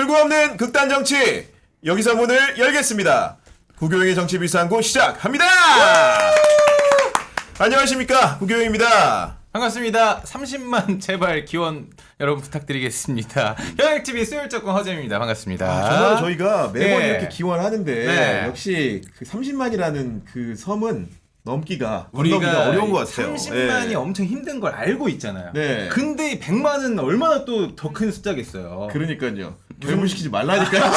출구 없는 극단 정치. 여기서 문을 열겠습니다. 구교영의 정치 비상구 시작합니다. 안녕하십니까, 구교영입니다. 반갑습니다. 30만 제발 기원 여러분 부탁드리겠습니다. 현역TV 수요일적공 허재입니다. 반갑습니다. 정말 저희가 매번 네. 이렇게 기원하는데 네. 역시 그 30만이라는 그 섬은 건너기가 우리가 어려운 것 같아요. 30만이 네. 엄청 힘든 걸 알고 있잖아요. 네. 근데 100만은 얼마나 또 더 큰 숫자겠어요. 그러니까요. 결부시키지 말라니까요.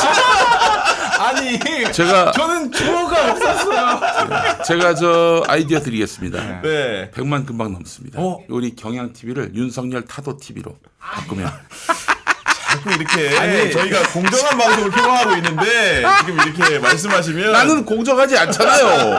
아니, 제가 저는 주어가 없었어요. 제가 저 아이디어 드리겠습니다. 네. 100만 금방 넘습니다. 어? 우리 경향 TV를 윤석열 타도 TV로 바꾸면 자꾸 이렇게 저희가 공정한 방송을 표방하고 있는데 지금 이렇게 말씀하시면 나는 공정하지 않잖아요.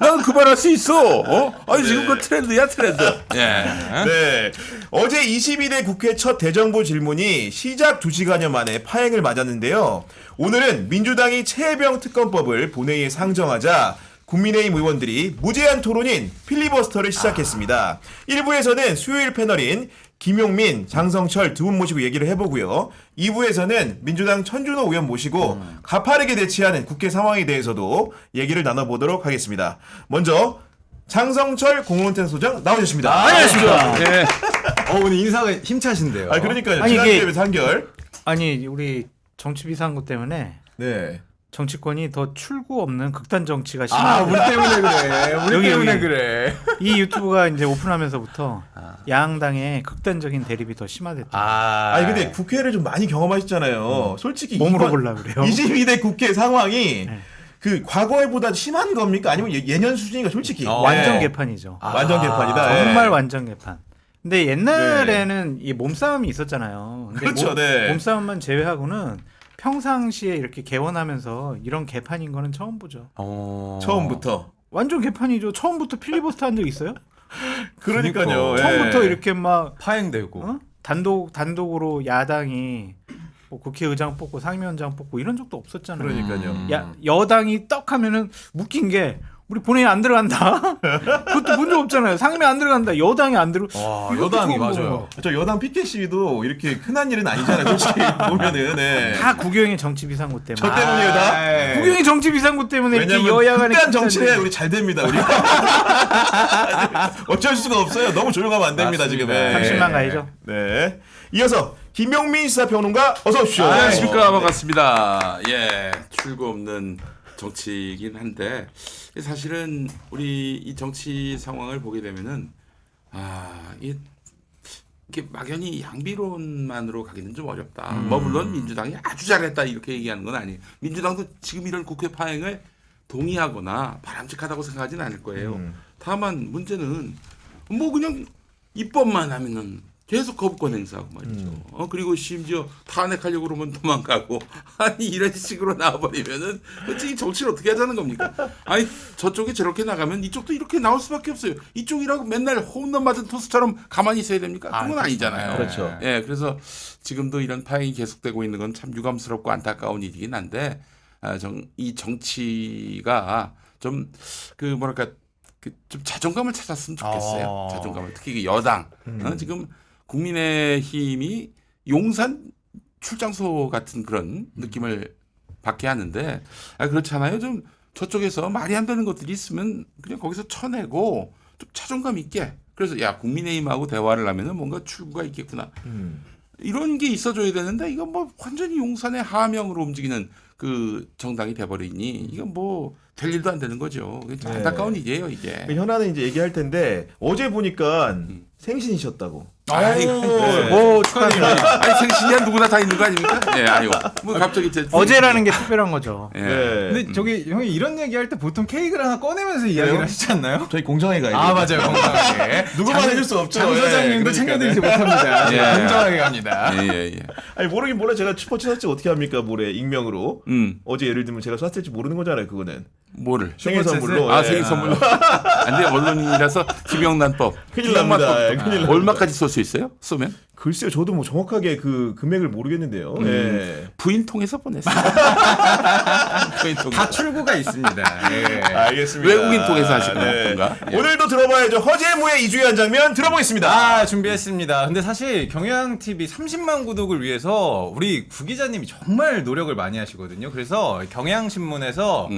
나는 그만할 수 있어. 아니 지금 그 트렌드야 트렌드. 예. 네. 어제 22대 국회 첫 대정부 질문이 시작 2시간여 만에 파행을 맞았는데요. 오늘은 민주당이 최혜병 특검법을 본회의에 상정하자 국민의힘 의원들이 무제한 토론인 필리버스터를 시작했습니다. 1부에서는 수요일 패널인 김용민, 장성철 두 분 모시고 얘기를 해보고요. 2부에서는 민주당 천준호 의원 모시고 가파르게 대치하는 국회 상황에 대해서도 얘기를 나눠보도록 하겠습니다. 먼저 장성철 공론텐 소장 나오셨습니다. 안녕하십니까. 예. 오늘 인사가 힘차신데요. 그러니까요. 아니, 지난주에 이게- 비해서 한결. 아니 우리 정치 비상구 때문에 네. 정치권이 더 출구 없는 극단 정치가 아, 우리 심하다. 때문에 그래. 우리 여기, 때문에 여기. 그래. 이 유튜브가 이제 오픈하면서부터 양당의 극단적인 대립이 더 심화됐다. 아니 근데 국회를 좀 많이 경험하셨잖아요. 솔직히 몸으로 이번 보려 그래요. 22대 국회 상황이 네. 그 과거에보다 심한 겁니까? 아니면 예년 수준인가 솔직히? 완전 네. 개판이죠. 완전 개판이다. 정말 네. 완전 개판. 근데 옛날에는 이 몸싸움이 있었잖아요. 근데 그렇죠, 네. 몸싸움만 제외하고는 평상시에 이렇게 개원하면서 이런 개판인 거는 처음 보죠. 처음부터. 완전 개판이죠. 처음부터 필리버스터 한 적 있어요? 그러니까요. 예. 처음부터 이렇게 막 파행되고. 단독으로 야당이 뭐 국회의장 뽑고 상임위원장 뽑고 이런 적도 없었잖아요. 그러니까요. 여당이 떡 하면은 웃긴 게 우리 본회의 안 들어간다. 그것도 문제 없잖아요. 상임위 안 들어간다. 여당이 안 들어. 와, 이것도 여당이 처음 보는 맞아요. 거야. 저 여당 PK 시위도 이렇게 흔한 일은 아니잖아요. 솔직히 보면은. 네. 다 국영의 정치 비상구 때문에. 저 때문이에요, 다? 아이. 국영의 정치 비상구 때문에 이렇게 왜냐면 여야 간에 극단 정치에 우리 잘 됩니다. 우리 어쩔 수가 없어요. 너무 조용하면 안 됩니다. 맞습니다. 지금. 30만 가야죠. 네. 이어서 김용민 시사평론가 어서 오십시오. 안녕하십니까. 반갑습니다. 예. 출구 없는 정치이긴 한데 사실은 우리 이 정치 상황을 보게 되면은 이게 막연히 양비론만으로 가기는 좀 어렵다. 뭐 물론 민주당이 아주 잘했다 이렇게 얘기하는 건 아니에요. 민주당도 지금 이런 국회 파행을 동의하거나 바람직하다고 생각하지는 않을 거예요. 다만 문제는 뭐 그냥 입법만 하면은 계속 거부권 행사하고 말이죠. 그리고 심지어 탄핵하려고 그러면 도망가고 아니 이런 식으로 나와버리면은 솔직히 정치를 어떻게 하자는 겁니까? 아니 저쪽이 저렇게 나가면 이쪽도 이렇게 나올 수밖에 없어요. 이쪽이라고 맨날 홈런 맞은 투수처럼 가만히 있어야 됩니까? 그건 아니잖아요. 그렇죠. 예, 그래서 지금도 이런 파행이 계속되고 있는 건 참 유감스럽고 안타까운 일이긴 한데 이 정치가 좀 그 뭐랄까 좀 자존감을 찾았으면 좋겠어요. 자존감을 특히 그 여당 지금 국민의힘이 용산 출장소 같은 그런 느낌을 받게 하는데 그렇잖아요. 좀 저쪽에서 말이 안 되는 것들이 있으면 그냥 거기서 쳐내고 좀 자존감 있게 그래서 야 국민의힘하고 대화를 하면은 뭔가 출구가 있겠구나. 이런 게 있어줘야 되는데 이건 뭐 완전히 용산의 하명으로 움직이는 그 정당이 돼버리니 이건 뭐 될 일도 안 되는 거죠. 안타까운 일이에요 이게. 현아는 이제 얘기할 텐데 어제 보니까 생신이셨다고. 아이고, 네. 뭐 축하드립니다. 아니 생신이야 누구나 다 있는 거 아닙니까? 예, 아이고. 뭐 갑자기 어제라는 게 특별한 거죠. 예. 네. 근데 저기 형이 이런 얘기할 때 보통 케이크를 하나 꺼내면서 이야기를 그래요? 하시지 않나요? 저희 공정하게 가야 아 맞아요, 건강하게. 누구만 해줄 수 없죠. 장 소장님도 예, 챙겨드리지 그러니까. 못합니다. 예. 공정하게 갑니다. 예. 아니 모르긴 몰라. 제가 슈퍼챗 샀지 어떻게 합니까? 모레 익명으로. 어제 예를 들면 제가 쐈을지 모르는 거잖아요. 그거는. 뭐를? 생일 선물로. 아 예. 생일 선물로. 안돼 언론인이라서 김영란법. 큰일 납니다. 예, 큰일 납니다. 얼마까지 쏠 수 있어요? 쏘면? 글쎄요, 저도 뭐 정확하게 그 금액을 모르겠는데요. 예. 부인 통해서 보냈어요. 부인 통해서. 다 출구가 있습니다. 예. 알겠습니다. 외국인 통해서 하신 건가? 예. 오늘도 들어봐야죠. 허재무의 이주연 장면 들어보겠습니다. 아, 준비했습니다. 근데 사실 경향TV 30만 구독을 위해서 우리 구 기자님이 정말 노력을 많이 하시거든요. 그래서 경향신문에서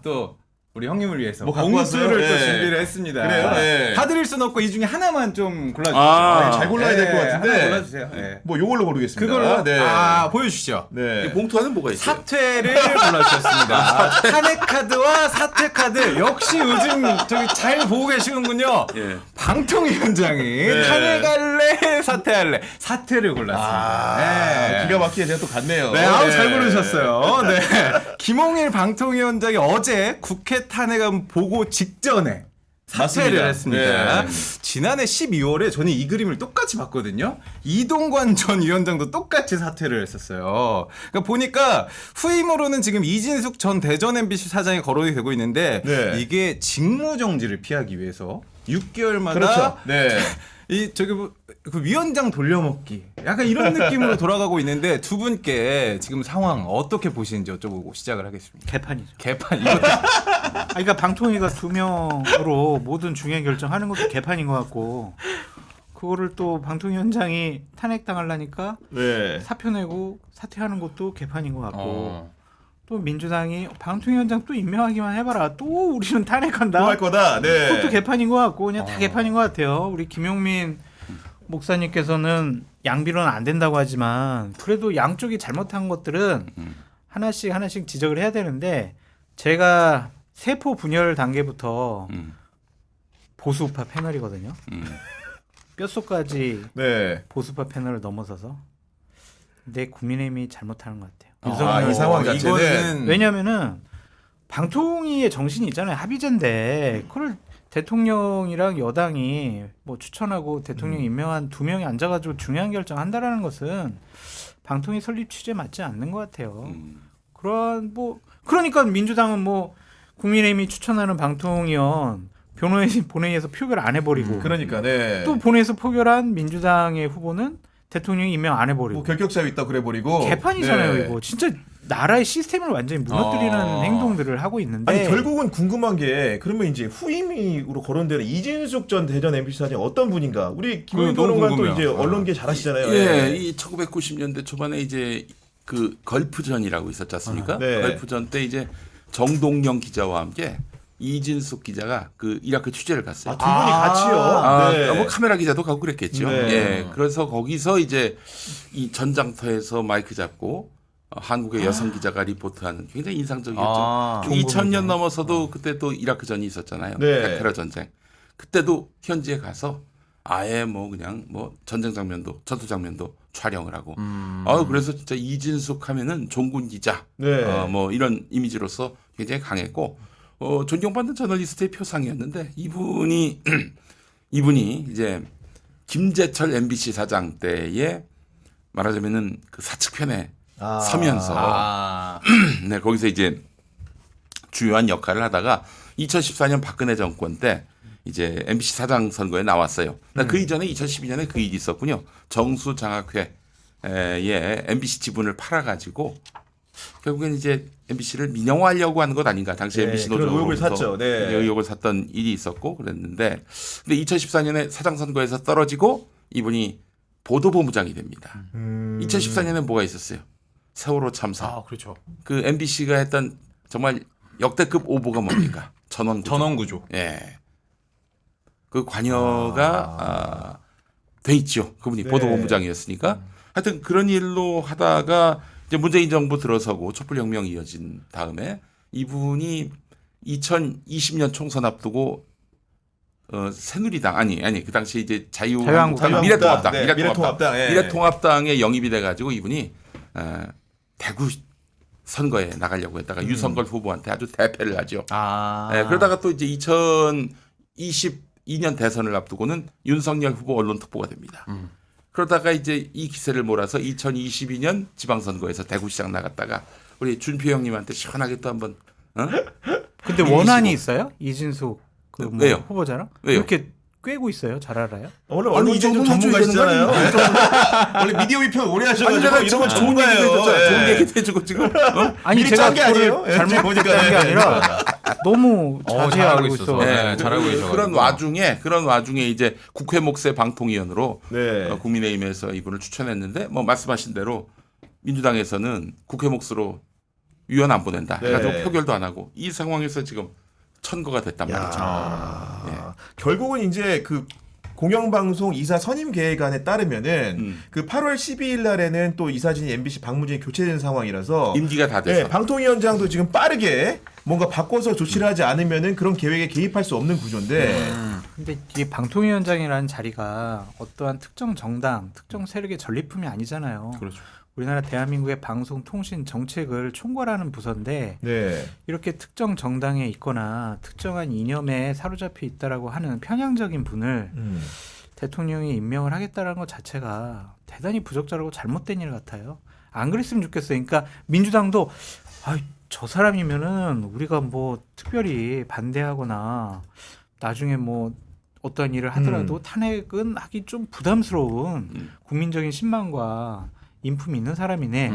또 우리 형님을 위해서 뭐 갖고 왔어요? 봉투를 또 예. 준비를 했습니다. 그래요? 예. 다 드릴 순 없고 이 중에 하나만 좀 골라주세요. 아, 잘 골라야 될 것 같은데. 하나 골라주세요. 예. 뭐 요걸로 고르겠습니다. 그걸로 네. 보여주시죠. 네. 이 봉투 안에 뭐가 있어요? 사퇴를 골라주셨습니다. 탄핵 카드와 사퇴 카드 역시 요즘 저기 잘 보고 계시는군요. 예. 방통위원장이 탄핵할래 사퇴할래 사퇴를 골랐습니다. 네. 기가 막히게 제가 또 갔네요. 네, 잘 고르셨어요. 네. 김홍일 방통위원장이 어제 국회 탄핵안 보고 직전에 사퇴를 맞습니다. 했습니다. 네. 지난해 12월에 저는 이 그림을 똑같이 봤거든요. 이동관 전 위원장도 똑같이 사퇴를 했었어요. 그러니까 보니까 후임으로는 지금 이진숙 전 대전 MBC 사장이 거론이 되고 있는데 네. 이게 직무정지를 피하기 위해서 6개월마다 그렇죠. 네. 그 위원장 돌려먹기 약간 이런 느낌으로 돌아가고 있는데 두 분께 지금 상황 어떻게 보시는지 여쭤보고 시작을 하겠습니다. 개판이죠. 개판 이거 그러니까 방통위가 2명으로 모든 중요한 결정하는 것도 개판인 것 같고 그거를 또 방통위원장이 탄핵당하려니까 네. 사표 내고 사퇴하는 것도 개판인 것 같고 또 민주당이 방통위원장 또 임명하기만 해봐라 또 우리는 탄핵한다 또 할 거다. 네. 그것도 개판인 것 같고 그냥 다 개판인 것 같아요. 우리 김용민 목사님께서는 양비로는 안 된다고 하지만 그래도 양쪽이 잘못한 것들은 하나씩 지적을 해야 되는데 제가 세포 분열 단계부터 보수우파 패널이거든요. 뼛속까지 네. 보수우파 패널을 넘어서서 내 국민의힘이 잘못하는 것 같아요. 이 상황 자체는 이거는 왜냐하면은 방통위의 정신이 있잖아요. 합의제인데 그걸 대통령이랑 여당이 뭐 추천하고 대통령 임명한 2명이 앉아가지고 중요한 결정한다라는 것은 방통위 설립 취지에 맞지 않는 것 같아요. 그런 뭐 그러니까 민주당은 뭐 국민의힘이 추천하는 방통위원 본회의에서 표결 안 해버리고 그러니까 네. 또 본회의에서 포결한 민주당의 후보는 대통령이 임명 안 해버리고 뭐 결격사유 있다 그래 버리고 개판이잖아요. 네. 이거 진짜 나라의 시스템을 완전히 무너뜨리는 행동들을 하고 있는데 아니 결국은 궁금한 게 그러면 이제 후임으로 거론되는 이진숙 전 대전 MBC 사장이 어떤 분인가? 우리 김용민 너무 변호관 또 궁금해요. 이제 언론계 잘 하시잖아요. 예, 이 1990년대 초반에 이제 그 걸프전이라고 있었지 않습니까? 네. 걸프전 때 이제 정동영 기자와 함께 이진숙 기자가 그 이라크 취재를 갔어요. 두 분이 같이요. 네. 뭐 카메라 기자도 가고 그랬겠죠. 네. 예, 그래서 거기서 이제 이 전장터에서 마이크 잡고 한국의 여성 기자가 리포트하는 굉장히 인상적이었죠. 2000년 넘어서도 그때 또 이라크전이 있었잖아요. 네. 테러 전쟁. 그때도 현지에 가서 아예 뭐 그냥 뭐 전쟁 장면도 전투 장면도 촬영을 하고. 그래서 진짜 이진숙 하면은 종군 기자. 네. 뭐 이런 이미지로서 굉장히 강했고 존경받는 저널리스트의 표상이었는데 이분이 이제 김재철 MBC 사장 때에 말하자면은 그 사측편에 서면서 네, 거기서 이제 주요한 역할을 하다가 2014년 박근혜 정권 때 이제 MBC 사장 선거에 나왔어요. 그 이전에 2012년에 그 일이 있었군요. 정수 장학회에 MBC 지분을 팔아가지고 결국엔 이제 MBC를 민영화하려고 하는 것 아닌가. 당시 네, MBC 그런 의혹을 노조로부터 샀죠. 네. 의혹을 샀던 일이 있었고 그랬는데 근데 2014년에 사장 선거에서 떨어지고 이분이 보도본부장이 됩니다. 2014년에 뭐가 있었어요? 세월호 참사. 그렇죠. 그 MBC가 했던 정말 역대급 오보가 뭡니까? 전원구조. 예. 그 관여가 돼 있죠. 그분이 네. 보도본부장이었으니까. 하여튼 그런 일로 하다가 이제 문재인 정부 들어서고 촛불혁명이 이어진 다음에 이분이 2020년 총선 앞두고 새누리당 아니 그 당시 이제 자유한국당. 미래통합당 네, 미래통합당, 예. 미래통합당에 영입이 돼가지고 이분이 대구 선거에 나가려고 했다가 유성걸 후보한테 아주 대패를 하죠. 그러다가 또 이제 2022년 대선을 앞두고는 윤석열 후보 언론특보가 됩니다. 그러다가 이제 이 기세를 몰아서 2022년 지방선거에서 대구시장 나갔다가 우리 준표 형님한테 시원하게 또 한번 근데 원한이 있어요? 이진숙 그 뭐 왜요? 후보자랑 왜요? 이렇게 꿰고 있어요. 잘 알아요? 오늘 아니, 언론 이 좀 정도는 전문가시잖아요. 해줘야 되는 원래 미디어 비평 오래 아니 하셔가지고 내가 이런 지금 건 좋은 얘기 전문가예요. 해줬잖아. 예. 좋은 얘기 해주고 지금 아니 미리 제가 짠게 아니에요? 예, 잘못 보니까. 짠게 예. 아니라 너무 자세히 잘하고 알고 있어서. 있어. 네, 잘하고 계셔가지고. 그런 와중에 이제 국회 목세 방통위원으로 네. 국민의힘에서 이분을 추천했는데 뭐 말씀하신 대로 민주당에서는 국회 몫으로 위원 안 보낸다 네. 해가지고 표결도 안 하고 이 상황에서 지금 천거가 됐단 말이죠. 결국은 이제 그 공영방송 이사 선임 계획안에 따르면은 그 8월 12일 날에는 또 이사진이 MBC 방문진이 교체되는 상황이라서 임기가 다 돼서 네, 방통위원장도 지금 빠르게 뭔가 바꿔서 조치를 하지 않으면은 그런 계획에 개입할 수 없는 구조인데 근데 이게 방통위원장이라는 자리가 어떠한 특정 정당, 특정 세력의 전리품이 아니잖아요. 그렇죠. 우리나라 대한민국의 방송, 통신, 정책을 총괄하는 부서인데 네. 이렇게 특정 정당에 있거나 특정한 이념에 사로잡혀 있다라고 하는 편향적인 분을 대통령이 임명을 하겠다라는 것 자체가 대단히 부적절하고 잘못된 일 같아요. 안 그랬으면 좋겠어요. 그러니까 민주당도 저 사람이면은 우리가 뭐 특별히 반대하거나 나중에 뭐 어떤 일을 하더라도 탄핵은 하기 좀 부담스러운 국민적인 신망과 인품이 있는 사람이네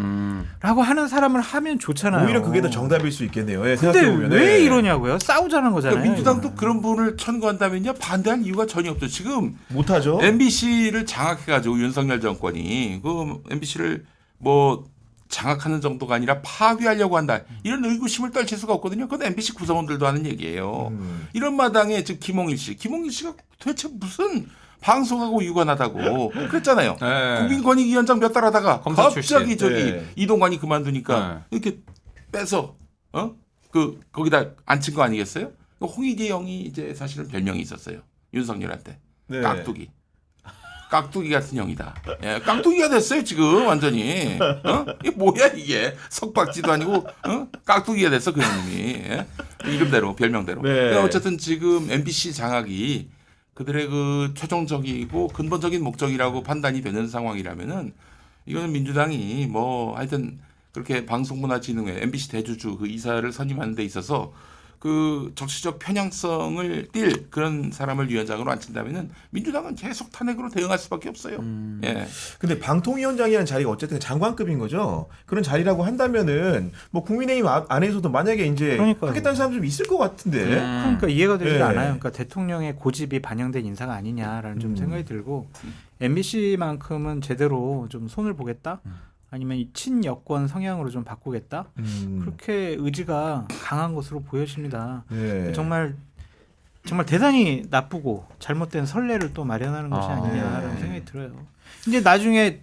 라고 하는 사람을 하면 좋잖아요. 오히려 그게 더 정답일 수 있겠네요. 예, 근데 생각해보면. 왜 이러냐고요? 싸우자는 거잖아요. 그러니까 민주당도 이거는. 그런 분을 천거한다면요 반대할 이유가 전혀 없죠. 지금 못하죠. MBC를 장악해가지고 윤석열 정권이 그 MBC를 뭐 장악하는 정도가 아니라 파괴하려고 한다. 이런 의구심을 떨칠 수가 없거든요. 그건 MBC 구성원들도 하는 얘기예요. 이런 마당에 지금 김홍일 씨가 도대체 무슨 방송하고 유관하다고 그랬잖아요. 네. 국민권익위원장 몇 달 하다가 검사 갑자기 출신. 저기 네. 이동관이 그만두니까 이렇게 빼서 거기다 앉힌 거 아니겠어요? 홍익기 형이 이제 사실은 별명이 있었어요. 윤석열한테 네. 깍두기. 깍두기 같은 형이다. 예, 깍두기가 됐어요 지금 완전히. 이게 뭐야 이게 석박지도 아니고 깍두기가 됐어 그 형님이. 예? 이름대로 별명대로. 네. 그러니까 어쨌든 지금 MBC 장악이 그들의 그 최종적이고 근본적인 목적이라고 판단이 되는 상황이라면은 이거는 민주당이 뭐 하여튼 그렇게 방송문화진흥회 MBC 대주주 그 이사를 선임하는 데 있어서 그 정치적 편향성을 띌 그런 사람을 위원장으로 앉힌다면은 민주당은 계속 탄핵으로 대응할 수밖에 없어요. 예. 근데 방통위원장이라는 자리가 어쨌든 장관급인 거죠. 그런 자리라고 한다면은 뭐 국민의힘 안에서도 만약에 이제 그러니까요. 하겠다는 사람 좀 있을 것 같은데. 그러니까 이해가 되지 네. 않아요. 그러니까 대통령의 고집이 반영된 인사가 아니냐라는 좀 생각이 들고 MBC만큼은 제대로 좀 손을 보겠다. 아니면 이 친여권 성향으로 좀 바꾸겠다. 그렇게 의지가 강한 것으로 보여집니다. 네. 정말 대단히 나쁘고 잘못된 선례를 또 마련하는 것이 아니냐라는 생각이 들어요. 이제 나중에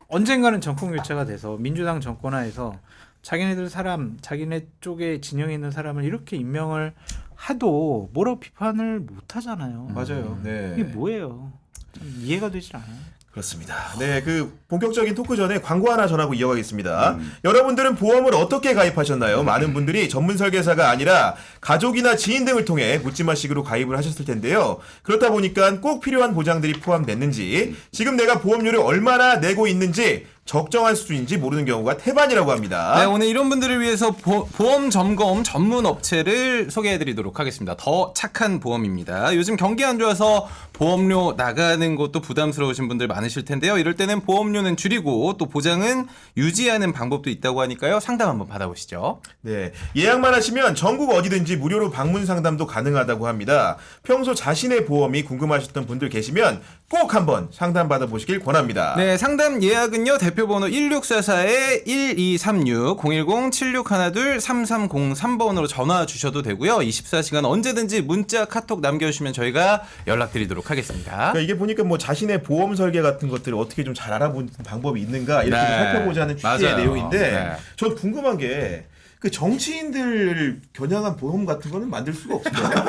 언젠가는 정권 교체가 돼서 민주당 정권하에서 자기네들 사람, 자기네 쪽에 진영에 있는 사람을 이렇게 임명을 하도 뭐라고 비판을 못 하잖아요. 맞아요. 네. 이게 뭐예요? 참 이해가 되질 않아요. 그렇습니다. 네, 그 본격적인 토크 전에 광고 하나 전하고 이어가겠습니다. 여러분들은 보험을 어떻게 가입하셨나요? 많은 분들이 전문 설계사가 아니라 가족이나 지인 등을 통해 묻지마식으로 가입을 하셨을 텐데요. 그렇다 보니까 꼭 필요한 보장들이 포함됐는지, 지금 내가 보험료를 얼마나 내고 있는지 적정한 수준인지 모르는 경우가 태반이라고 합니다. 네, 오늘 이런 분들을 위해서 보험 점검 전문 업체를 소개해드리도록 하겠습니다. 더 착한 보험입니다. 요즘 경기 안 좋아서 보험료 나가는 것도 부담스러우신 분들 많으실 텐데요. 이럴 때는 보험료는 줄이고 또 보장은 유지하는 방법도 있다고 하니까요. 상담 한번 받아보시죠. 네, 예약만 하시면 전국 어디든지 무료로 방문 상담도 가능하다고 합니다. 평소 자신의 보험이 궁금하셨던 분들 계시면 꼭 한번 상담 받아보시길 권합니다. 네, 상담 예약은요. 대표번호 1644-1236 010-7612-3303번으로 전화 주셔도 되고요. 24시간 언제든지 문자, 카톡 남겨주시면 저희가 연락드리도록 하겠습니다. 그러니까 이게 보니까 뭐 자신의 보험 설계 같은 것들을 어떻게 좀 잘 알아보는 방법이 있는가 이렇게 네. 좀 살펴보자는 취지의 맞아요. 내용인데 네. 전 궁금한 게 그 정치인들 겨냥한 보험 같은 거는 만들 수가 없을까요?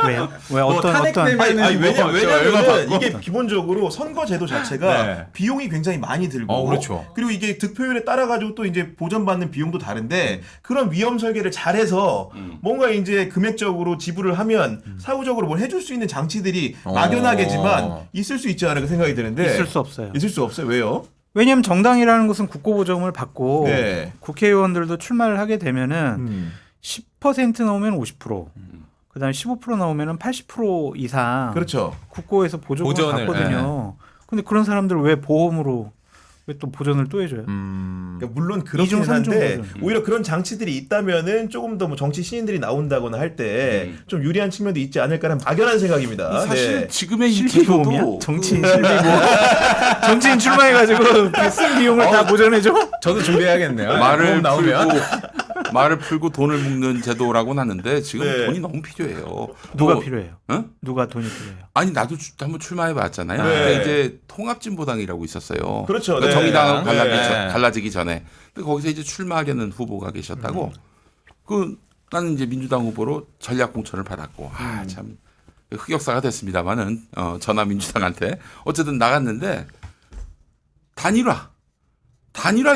왜요? 왜 어떤 아니, 왜냐면은 얼마 이게 기본적으로 선거제도 자체가 네. 비용이 굉장히 많이 들고 그렇죠. 그리고 이게 득표율에 따라 가지고 또 이제 보전받는 비용도 다른데 그런 위험 설계를 잘해서 뭔가 이제 금액적으로 지불을 하면 사후적으로 뭘 해줄 수 있는 장치들이 막연하게지만 있을 수 있지 않을까 생각이 드는데 있을 수 없어요. 있을 수 없어요. 왜요? 왜냐하면 정당이라는 것은 국고보정을 받고 네. 국회의원들도 출마를 하게 되면은 10% 나오면 50%, 그다음에 15% 나오면은 80% 이상 그렇죠. 국고에서 보조금을 보전을, 받거든요. 근데 그런 사람들 왜 보험으로 왜 또 보전을 또 해줘요? 그러니까 물론 그렇긴 이중, 삼중 한데 버전. 오히려 그런 장치들이 있다면은 조금 더 뭐 정치 신인들이 나온다거나 할 때 좀 유리한 측면도 있지 않을까라는 막연한 생각입니다. 사실 네. 지금의 이 실비보험이야? 제도도 정치인 실비보험. 정치인 출마해가지고 그 쓴 비용을 다 보전해줘? 저도 준비해야겠네요. 말을 보험 나오면. 말을 풀고 돈을 묶는 제도라고는 하는데 지금 네. 돈이 너무 필요해요. 누가 뭐, 필요해요? 응? 누가 돈이 필요해요? 아니 나도 한번 출마해 봤잖아요. 네. 근데 이제 통합진보당이라고 있었어요. 그렇죠. 그러니까 네. 정의당하고 네. 갈라지기 전에. 근데 거기서 이제 출마하려는 후보가 계셨다고. 나는 이제 민주당 후보로 전략 공천을 받았고 참 흑역사가 됐습니다만은 전화 민주당한테 어쨌든 나갔는데 단일화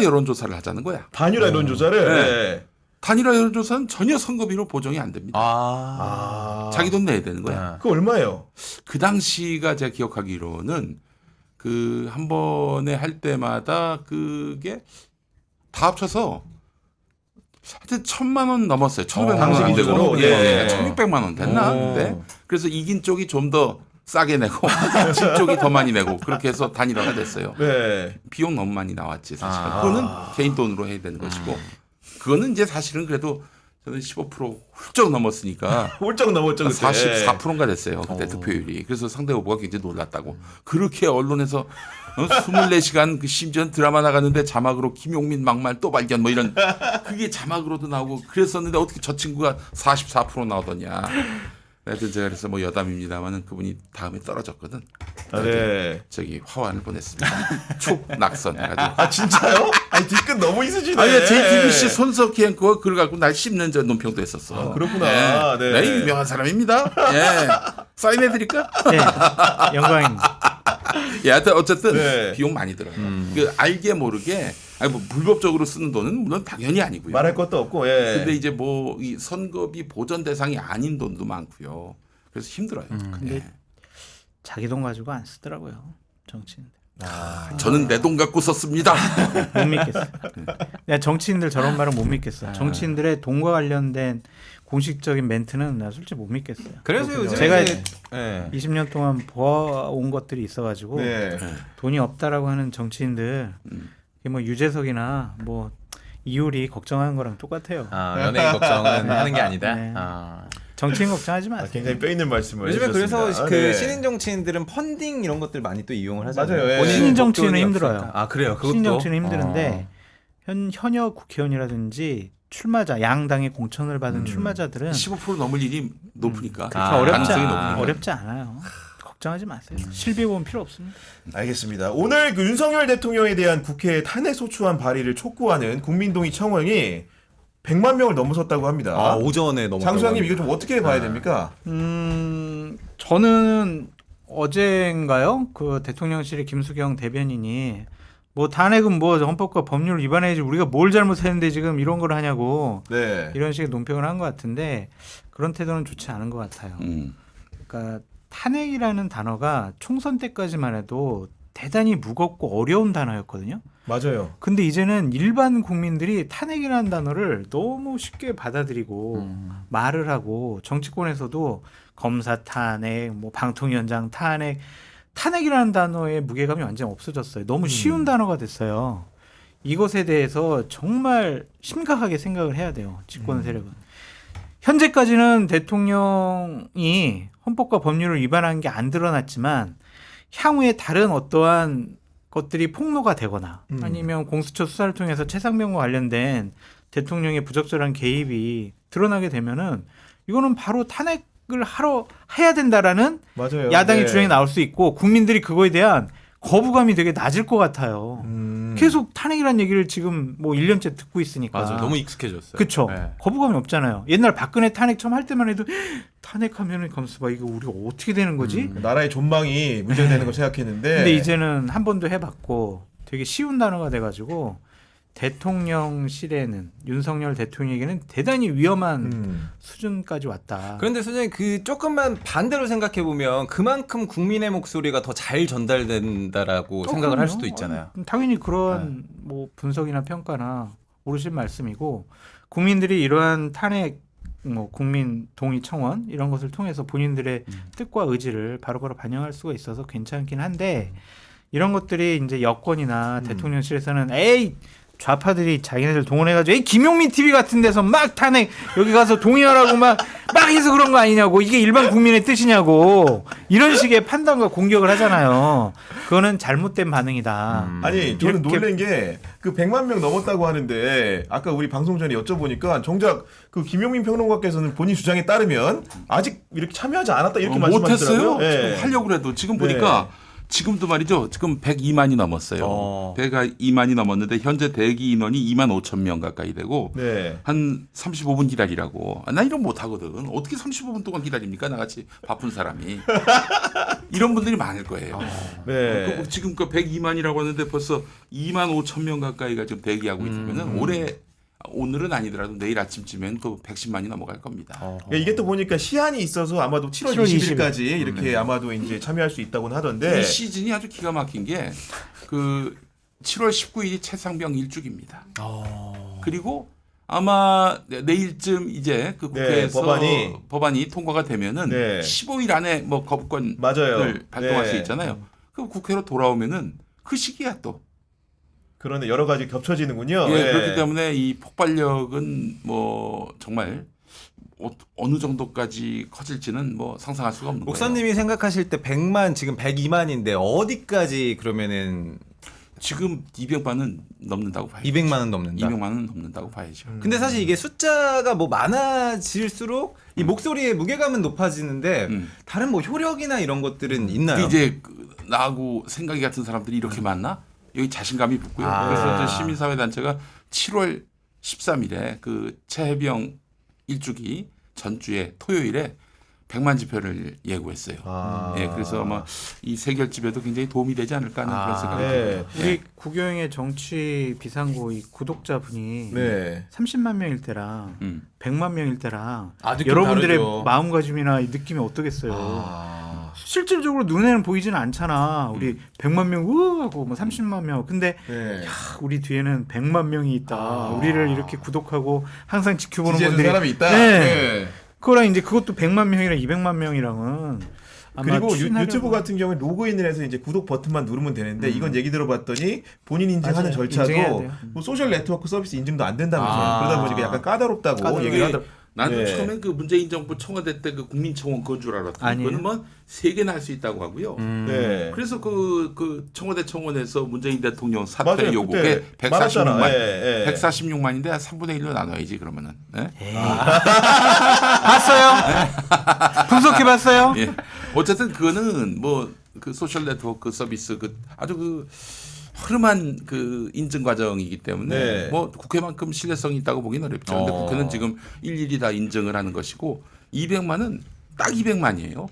여론조사를 하자는 거야. 단일화 이런 조사를 네. 네. 단일화 여론조사는 전혀 선거비로 보정이 안 됩니다. 자기 돈 내야 되는 거야. 그거 얼마예요? 그 당시가 제가 기억하기로는 그 한 번에 할 때마다 그게 다 합쳐서 하여튼 1,000만 원 넘었어요. 1,500만 당시 원 안 되고 기준으로? 예. 1,600만 원 됐나? 근데 그래서 이긴 쪽이 좀 더 싸게 내고 진 쪽이 더 많이 내고 그렇게 해서 단일화가 됐어요. 네. 비용 너무 많이 나왔지 사실. 그거는 개인 돈으로 해야 되는 것이고 그거는 이제 사실은 그래도 저는 15% 훌쩍 넘었으니까 훌쩍 넘었죠. 그때. 44%인가 됐어요. 그때 득표율이. 그래서 상대 후보가 굉장히 놀랐다고. 그렇게 언론에서 24시간 그 심지어 드라마 나갔는데 자막으로 김용민 막말 또 발견 뭐 이런 그게 자막으로도 나오고 그랬었는데 어떻게 저 친구가 44% 나오더냐. 하여튼 제가 그래서 뭐 여담입니다만은 그분이 다음에 떨어졌거든. 네. 저기 화환을 보냈습니다. 촉 낙선 해가지고. 아 진짜요? 아니 뒤끝 너무 있으시네. 아니 JTBC 손석희 앵커가 그걸 갖고 날 10년 전 논평도 했었어. 그렇구나. 네. 네, 유명한 사람입니다. 예. 사인해드릴까? 네, 영광입니다. 예, 하여튼 어쨌든 네. 비용 많이 들어요. 그 알게 모르게 아니 뭐 불법적으로 쓰는 돈은 물론 당연히 아니고요. 말할 것도 없고. 예. 근데 이제 뭐 이 선거비 보전 대상이 아닌 돈도 많고요. 그래서 힘들어요. 근데 예. 자기 돈 가지고 안 쓰더라고요. 정치인들. 저는 내 돈 갖고 썼습니다. 못 믿겠어요. 내가 정치인들 저런 말은 못 믿겠어요. 정치인들의 돈과 관련된 공식적인 멘트는 나 솔직히 못 믿겠어요. 그래서 요즘 제가 이제, 예. 20년 동안 보아온 것들이 있어가지고 네. 돈이 없다라고 하는 정치인들, 이게 뭐 유재석이나 뭐 이효리 걱정하는 거랑 똑같아요. 연예인 걱정은 하는 게 아니다. 네. 정치인 걱정하지 마세요. 굉장히 뼈 있는 말씀을 요즘에 그래서 해주셨습니다. 그 네. 신인 정치인들은 펀딩 이런 것들 많이 또 이용을 하잖아요. 맞아요. 예. 본인 신인 정치인은 목돈이 힘들어요. 없으니까. 아 그래요. 그것도 신인 정치는 힘드는데 현역 국회의원이라든지 출마자 양당의 공천을 받은 출마자들은 15% 넘을 일이 높으니까. 아, 가능성이 높으니까. 어렵지 않아요. 걱정하지 마세요. 실비보험 필요 없습니다. 알겠습니다. 오늘 그 윤석열 대통령에 대한 국회 탄핵 소추안 발의를 촉구하는 국민동의 청원이 100만 명을 넘어섰다고 합니다. 오전에 넘어. 장수장님 이거 좀 어떻게 봐야 됩니까? 저는 어젠가요? 그 대통령실의 김수경 대변인이 뭐 탄핵은 뭐 헌법과 법률 위반해야지 우리가 뭘 잘못했는데 지금 이런 걸 하냐고 네. 이런 식의 논평을 한 것 같은데 그런 태도는 좋지 않은 것 같아요. 그러니까 탄핵이라는 단어가 총선 때까지만 해도 대단히 무겁고 어려운 단어였거든요. 맞아요. 근데 이제는 일반 국민들이 탄핵이라는 단어를 너무 쉽게 받아들이고 말을 하고 정치권에서도 검사 탄핵, 뭐 방통위원장 탄핵, 탄핵이라는 단어의 무게감이 완전 없어졌어요. 너무 쉬운 단어가 됐어요. 이것에 대해서 정말 심각하게 생각을 해야 돼요. 집권 세력은. 현재까지는 대통령이 헌법과 법률을 위반한 게 안 드러났지만 향후에 다른 어떠한 것들이 폭로가 되거나 아니면 공수처 수사를 통해서 최상병과 관련된 대통령의 부적절한 개입이 드러나게 되면은 이거는 바로 탄핵을 해야 된다라는 맞아요. 야당의 네. 주장이 나올 수 있고 국민들이 그거에 대한 거부감이 되게 낮을 것 같아요. 계속 탄핵이라는 얘기를 지금 뭐 1년째 듣고 있으니까. 맞아. 너무 익숙해졌어요. 그렇죠. 네. 거부감이 없잖아요. 옛날 박근혜 탄핵 처음 할 때만 해도 탄핵하면은 가면서 봐 이거 우리가 어떻게 되는 거지? 나라의 존망이 문제되는 걸 생각했는데. 근데 이제는 한 번도 해봤고 되게 쉬운 단어가 돼가지고 대통령실에는 윤석열 대통령에게는 대단히 위험한 수준까지 왔다. 그런데 선생님 그 조금만 반대로 생각해 보면 그만큼 국민의 목소리가 더 잘 전달된다라고 생각을 할 수도 있잖아요. 당연히 그런 뭐 분석이나 평가나 옳으신 말씀이고 국민들이 이러한 탄핵 뭐 국민 동의 청원 이런 것을 통해서 본인들의 뜻과 의지를 바로바로 반영할 수가 있어서 괜찮긴 한데 이런 것들이 이제 여권이나 대통령실에서는 에이 좌파들이 자기네들 동원해가지고 에이 김용민 TV 같은 데서 막 탄핵 여기 가서 동의하라고 막 해서 그런 거 아니냐고 이게 일반 국민의 뜻이냐고 이런 식의 판단과 공격을 하잖아요. 그거는 잘못된 반응이다. 아니 저는 이렇게- 놀란 게 그 100만 명 넘었다고 하는데 아까 우리 방송 전에 여쭤보니까 정작 그 김용민 평론가께서는 본인 주장에 따르면 아직 이렇게 참여하지 않았다 이렇게 못했어요. 말씀하시더라고요. 예. 지금 하려고 해도 지금 네. 보니까 지금도 말이죠. 지금 102만이 넘었어요. 102만이 넘었는데 현재 대기 인원이 2만 5천 명 가까이 되고 네. 한 35분 기다리라고. 나 이런 못 하거든. 어떻게 35분 동안 기다립니까? 나같이 바쁜 사람이. 이런 분들이 많을 거예요. 네. 지금 그 102만이라고 하는데 벌써 2만 5천 명 가까이가 지금 대기하고 있으면은 오늘은 아니더라도 내일 아침쯤엔 또 110만이 넘어갈 겁니다. 그러니까 이게 또 보니까 시한이 있어서 아마도 7월 7월 20일까지 이렇게 아마도 이제 참여할 수 있다고는 하던데. 이 시즌이 아주 기가 막힌 게 그 7월 19일이 최상병 일주기입니다. 그리고 아마 내일쯤 이제 그 네, 국회에서 법안이 통과가 되면은 네. 15일 안에 뭐 거부권을 맞아요. 발동할 네. 수 있잖아요. 그 국회로 돌아오면은 그 시기야 또. 그런데 여러 가지 겹쳐지는군요. 예, 예. 그렇기 때문에 이 폭발력은 뭐 정말 어느 정도까지 커질지는 뭐 상상할 수가 없는 거예요. 목사님이 생각하실 때 100만 지금 102만인데 어디까지 그러면은 지금 200만은 넘는다고 봐야죠. 200만은 넘는다. 200만은 넘는다고 봐야죠. 근데 사실 이게 숫자가 뭐 많아질수록 이 목소리의 무게감은 높아지는데 다른 뭐 효력이나 이런 것들은 있나요? 이제 나하고 생각이 같은 사람들이 이렇게 많나? 여기 자신감이 붙고요. 그래서 이제 시민사회단체가 7월 13일에 그 최혜병 일주기 전주에 토요일에 100만 지표를 예고했어요. 예, 그래서 아마 이 세결집에도 굉장히 도움이 되지 않을까 하는 그런 생각이 네. 듭니다. 우리 구교영의 정치 비상고 이 구독자분이 네. 30만 명일 때랑 100만 명일 때랑 느낌 여러분들의 다르죠. 마음가짐이나 이 느낌이 어떠겠어요? 실질적으로 눈에는 보이지는 않잖아. 우리 100만 명 우하고 뭐 30만 명. 근데 네. 야, 우리 뒤에는 100만 명이 있다. 우리를 이렇게 구독하고 항상 지켜보는 지지해주는 분들이 사람이 있다. 네. 네. 그거랑 이제 그것도 100만 명이랑 200만 명이랑은 아마 그리고 추진하려고- 유튜브 같은 경우는 로그인을 해서 이제 구독 버튼만 누르면 되는데 이건 얘기 들어봤더니 본인 인증하는 맞아요. 절차도 인증해야 돼요. 뭐 소셜 네트워크 서비스 인증도 안 된다면서요. 그러다 보니까 약간 까다롭다고 얘기를 하더라고요. 나도 네. 처음엔 그 문재인 정부 청와대 때 그 국민청원 그건 줄 알았더니 아니에요. 그거는 뭐 3개나 할 수 있다고 하고요. 네. 그래서 그 청와대 청원에서 문재인 대통령 사퇴 맞아요. 요구에 그때 많았잖아. 146만, 예, 예. 146만인데 한 3분의 1로 나눠야지 그러면은. 예? 봤어요? 분석해봤어요? 예. 어쨌든 그거는 뭐 그 소셜 네트워크 서비스 그 아주 그 흐름한 그 인증 과정이기 때문에 네. 뭐 국회만큼 신뢰성이 있다고 보기는 어렵죠. 근데 국회는 지금 일일이 다 인증을 하는 것이고 200만은 딱 200만이에요.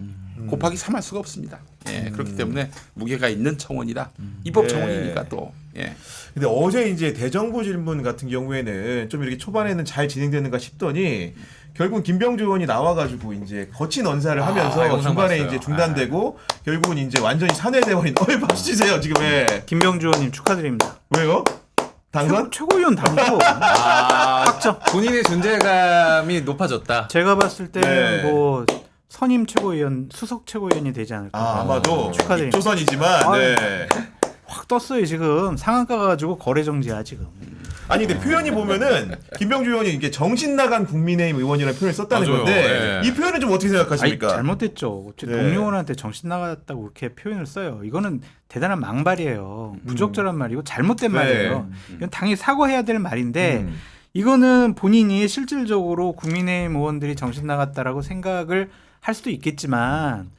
곱하기 3할 수가 없습니다. 예, 그렇기 때문에 무게가 있는 청원이다. 입법 네. 청원이니까 또. 예. 근데 어제 이제 대정부 질문 같은 경우에는 좀 이렇게 초반에는 잘 진행되는가 싶더니 결국은 김병주 의원이 나와가지고 이제 거친 언사를 하면서 영상 중간에 봤어요. 이제 중단되고 결국은 이제 완전히 산회돼버린. 박수 치세요 지금. 왜? 김병주 의원님 축하드립니다. 왜요? 당선? 최고위원 당수 확정. 본인의 존재감이 높아졌다. 제가 봤을 때는 네. 뭐 선임 최고위원, 수석 최고위원이 되지 않을까. 아마도 축하드립니다. 조선이지만. 네. 확 떴어요 지금. 상한가 가지고 거래 정지야 지금. 아니 근데 표현이 보면은 김병주 의원이 이게 정신 나간 국민의힘 의원이라는 표현을 썼다는 맞아요. 건데 네. 이 표현은 좀 어떻게 아니, 생각하십니까? 잘못됐죠. 네. 동료원한테 정신 나갔다고 그렇게 표현을 써요. 이거는 대단한 망발이에요. 부적절한 말이고 잘못된 네. 말이에요. 이건 당연히 사과해야 될 말인데 이거는 본인이 실질적으로 국민의힘 의원들이 정신 나갔다라고 생각을 할 수도 있겠지만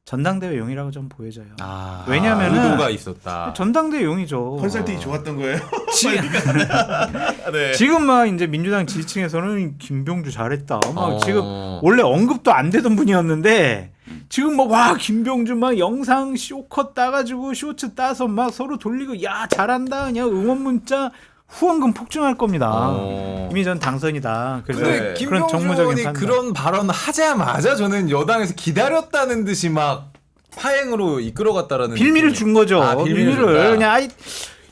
전당대회 용이라고 좀 보여져요. 왜냐면은 의도가 있었다. 전당대회 용이죠. 컨설팅이 좋았던 거예요? 네. 지금 막 이제 민주당 지지층에서는 김병주 잘했다. 막 어. 지금 원래 언급도 안 되던 분이었는데 지금 막 와 김병주 막 영상 쇼컷 따가지고 쇼츠 따서 막 서로 돌리고 야 잘한다 그냥 응원 문자 후원금 폭증할 겁니다. 이미 전 당선이다. 그래서 근데 네. 김병주 의원이 판단. 그런 발언 하자마자 저는 여당에서 기다렸다는 듯이 막 파행으로 이끌어갔다라는 빌미를 느낌이- 준 거죠. 빌미를 빌미를 준다. 그냥 아이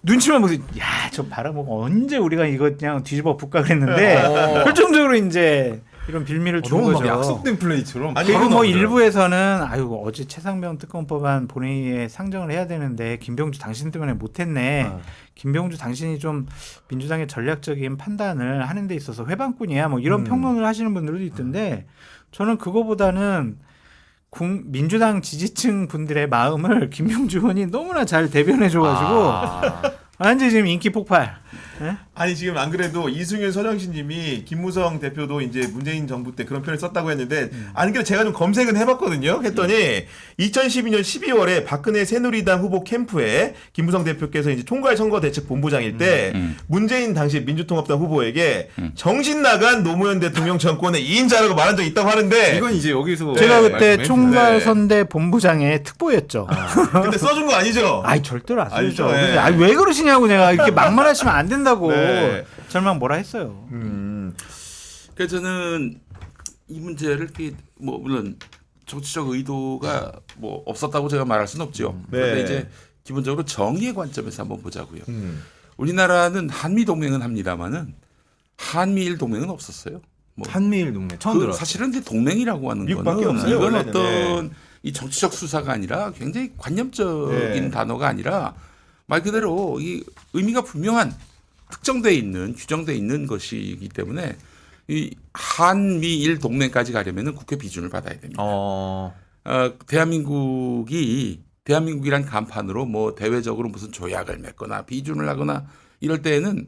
눈치만 보세요. 야, 저 바라보고 언제 우리가 이거 그냥 뒤집어 볼까 그랬는데 결정적으로 이제 이런 빌미를 준 너무 거죠. 막 약속된 플레이처럼. 아니, 그리고 바로 뭐 나오더라고요. 일부에서는 아유 어제 최상병 특검법안 본회의에 상정을 해야 되는데 김병주 당신 때문에 못했네. 김병주 당신이 좀 민주당의 전략적인 판단을 하는 데 있어서 회방꾼이야. 뭐 이런 평론을 하시는 분들도 있던데 저는 그거보다는 민주당 지지층 분들의 마음을 김병주 의원이 너무나 잘 대변해줘가지고 완전 지금 인기 폭발. 네? 아니 지금 안 그래도 이승윤 서정신님이 김무성 대표도 이제 문재인 정부 때 그런 표현을 썼다고 했는데 안 그래도 제가 좀 검색은 해봤거든요. 했더니 2012년 12월에 박근혜 새누리당 후보 캠프에 김무성 대표께서 이제 총괄선거대책본부장일 때 문재인 당시 민주통합당 후보에게 정신 나간 노무현 대통령 정권의 2인자라고 말한 적이 있다고 하는데 이건 이제 여기서 제가 그때 말씀해 주세요. 총괄선대 본부장의 특보였죠. 근데 써준 거 아니죠? 아이 절대로 안 쓰죠. 아니죠, 예. 아니, 왜 그러시냐고 내가 이렇게 막말하시면 안 된다고. 네. 절망 뭐라 했어요. 그래서 저는 이 문제를 이렇게 뭐 물론 정치적 의도가 뭐 없었다고 제가 말할 수는 없죠. 그런데 네. 이제 기본적으로 정의의 관점에서 한번 보자고요. 우리나라는 한미 동맹은 합니다만은 한미일 동맹은 없었어요. 뭐 한미일 동맹 처음 들었어요. 사실은 이제 동맹이라고 하는 미국밖에 거는 없어요, 이건 원래는. 어떤 이 정치적 수사가 아니라 굉장히 관념적인 네. 단어가 아니라 말 그대로 이 의미가 분명한 특정돼 있는 규정돼 있는 것이기 때문에 이 한미일 동맹까지 가려면은 국회 비준을 받아야 됩니다. 대한민국이란 간판으로 뭐 대외적으로 무슨 조약을 맺거나 비준을 하거나 이럴 때에는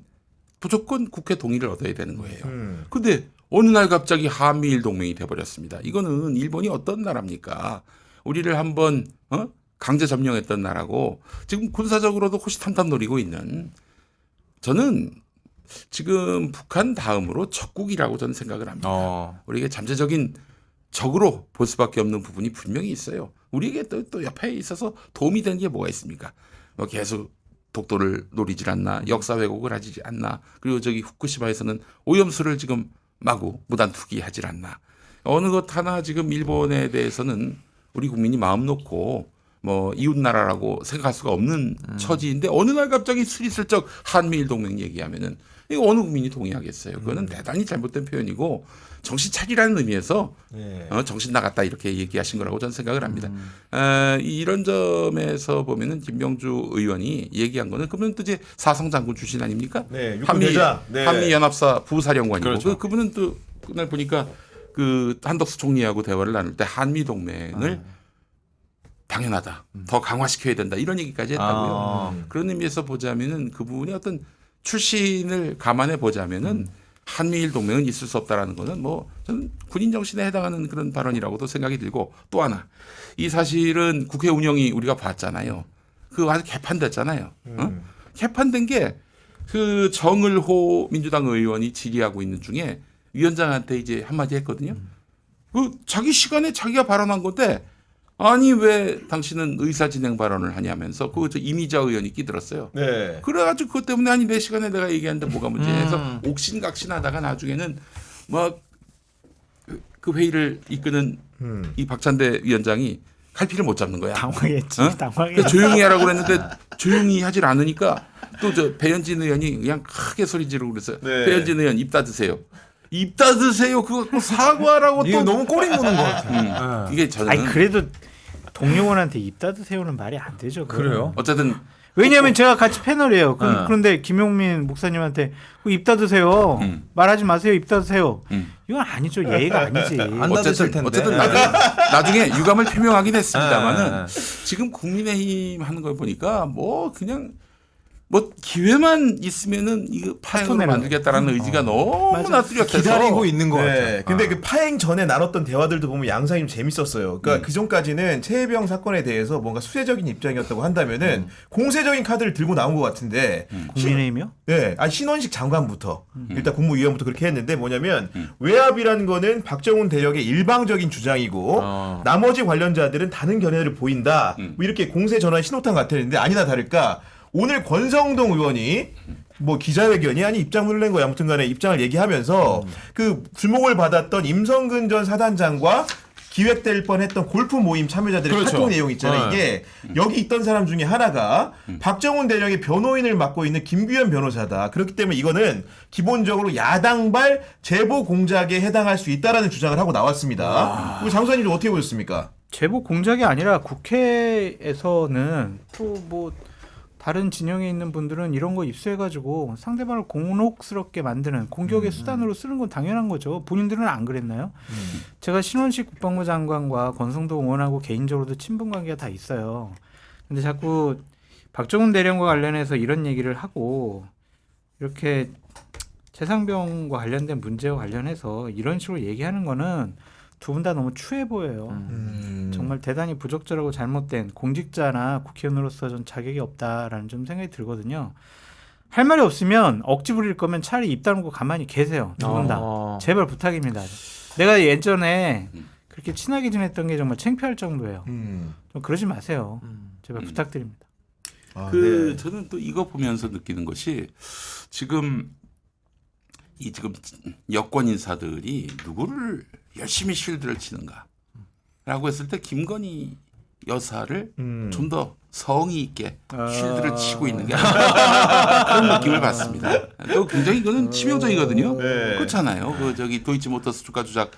무조건 국회 동의를 얻어야 되는 거예요. 근데 어느 날 갑자기 한미일 동맹이 돼버렸습니다. 이거는 일본이 어떤 나라입니까? 우리를 한번 강제 점령했던 나라고 지금 군사적으로도 호시탐탐 노리고 있는 저는 지금 북한 다음으로 적국이라고 저는 생각을 합니다. 우리에게 잠재적인 적으로 볼 수밖에 없는 부분이 분명히 있어요. 우리에게 또 옆에 있어서 도움이 되는 게 뭐가 있습니까? 뭐 계속 독도를 노리질 않나, 역사 왜곡을 하지 않나, 그리고 저기 후쿠시마에서는 오염수를 지금 마구 무단 투기하질 않나. 어느 것 하나 지금 일본에 대해서는 우리 국민이 마음 놓고 뭐 이웃 나라라고 생각할 수가 없는 처지인데 어느 날 갑자기 스리슬쩍 한미일 동맹 얘기하면은 이거 어느 국민이 동의하겠어요? 그거는 대단히 잘못된 표현이고 정신 차리라는 의미에서 정신 나갔다 이렇게 얘기하신 거라고 저는 생각을 합니다. 이런 점에서 보면은 김병주 의원이 얘기한 거는 그분은 또 이제 사성 장군 출신 아닙니까? 네, 육군대장. 네. 한미 연합사 부사령관이고 그렇죠. 그분은 또 그날 보니까 그 한덕수 총리하고 대화를 나눌 때 한미 동맹을 당연하다. 더 강화시켜야 된다. 이런 얘기까지 했다고요. 그런 의미에서 보자면은 그분이 어떤 출신을 감안해 보자면은 한미일 동맹은 있을 수 없다라는 거는 뭐 저는 군인 정신에 해당하는 그런 발언이라고도 생각이 들고 또 하나 이 사실은 국회 운영이 우리가 봤잖아요. 그 아주 개판됐잖아요. 개판된 게 그 정을호 민주당 의원이 질의하고 있는 중에 위원장한테 이제 한마디 했거든요. 그 자기 시간에 자기가 발언한 건데 아니 왜 당신은 의사진행 발언을 하냐면서 그 이미자 의원이 끼들었어요. 네. 그래가지고 그것 때문에 아니 내 시간에 내가 얘기하는데 뭐가 문제해서 옥신각신하다가 나중에는 뭐 그 회의를 이끄는 이 박찬대 위원장이 갈피를 못 잡는 거야. 당황했지. 당황했지. 그래서 조용히 하라고 그랬는데 조용히 하질 않으니까 또 저 배현진 의원이 그냥 크게 소리 지르고 그랬어요. 네. 배현진 의원 입 닫으세요. 입 닫으세요. 그거 갖고 사과하라고 이게 또 너무 꼬리 무는 것 같아요. 이게 저는 아니 그래도 동료원한테 입 닫으세요는 말이 안 되죠. 그건. 그래요? 어쨌든 왜냐하면 제가 같이 패널이에요. 그런데 김용민 목사님한테 입 닫으세요. 말하지 마세요. 입 닫으세요. 이건 아니죠. 예의가 아니지. 안 닫으실 텐데. 어쨌든 나중에 유감을 표명하긴 했습니다만은 지금 국민의힘 하는 걸 보니까 뭐 그냥 뭐 기회만 있으면은 이거 파행으로 만들겠다라는 의지가 너무나 뚜렷해서 기다리고 있는 것 네. 같아요. 근데 그 파행 전에 나눴던 대화들도 보면 양상이 좀 재밌었어요. 그러니까 그 전까지는 최혜병 사건에 대해서 뭔가 수세적인 입장이었다고 한다면은 공세적인 카드를 들고 나온 것 같은데. 국민의힘이요? 네, 신원식 장관부터 일단 국무위원부터 그렇게 했는데 뭐냐면 외압이라는 거는 박정훈 대역의 일방적인 주장이고 나머지 관련자들은 다른 견해를 보인다. 뭐 이렇게 공세 전환 신호탄 같았는데 아니나 다를까 오늘 권성동 의원이 뭐 기자회견이 아니 입장문을 낸 거야. 아무튼간에 입장을 얘기하면서 그 주목을 받았던 임성근 전 사단장과 기획될 뻔했던 골프 모임 참여자들의 그렇죠. 카톡 내용 있잖아요. 이게 여기 있던 사람 중에 하나가 박정훈 대령의 변호인을 맡고 있는 김규현 변호사다. 그렇기 때문에 이거는 기본적으로 야당발 제보 공작에 해당할 수 있다라는 주장을 하고 나왔습니다. 우리 장수님 좀 어떻게 보셨습니까? 제보 공작이 아니라 국회에서는 또 뭐 다른 진영에 있는 분들은 이런 거 입수해가지고 상대방을 곤혹스럽게 만드는 공격의 수단으로 쓰는 건 당연한 거죠. 본인들은 안 그랬나요? 제가 신원식 국방부 장관과 권성동 의원하고 개인적으로도 친분 관계가 다 있어요. 근데 자꾸 박정훈 대령과 관련해서 이런 얘기를 하고 이렇게 최상병과 관련된 문제와 관련해서 이런 식으로 얘기하는 거는 두 분 다 너무 추해 보여요. 정말 대단히 부적절하고 잘못된 공직자나 국회의원으로서 전 자격이 없다라는 좀 생각이 들거든요. 할 말이 없으면 억지 부릴 거면 차라리 입 다물고 가만히 계세요. 두 분 다. 제발 부탁입니다. 내가 예전에 그렇게 친하게 지냈던 게 정말 창피할 정도예요. 좀 그러지 마세요. 제발 부탁드립니다. 아, 그 네. 저는 또 이거 보면서 느끼는 것이 지금 여권 인사들이 누구를 열심히 쉴드를 치는가라고 했을 때 김건희 여사를 좀 더 성의 있게 쉴드를 치고 있는 게 아닌가 그런 느낌을 받습니다. 또 굉장히 이거는 치명적이거든요. 네. 그렇잖아요. 그 저기 도이치모터스 주가 조작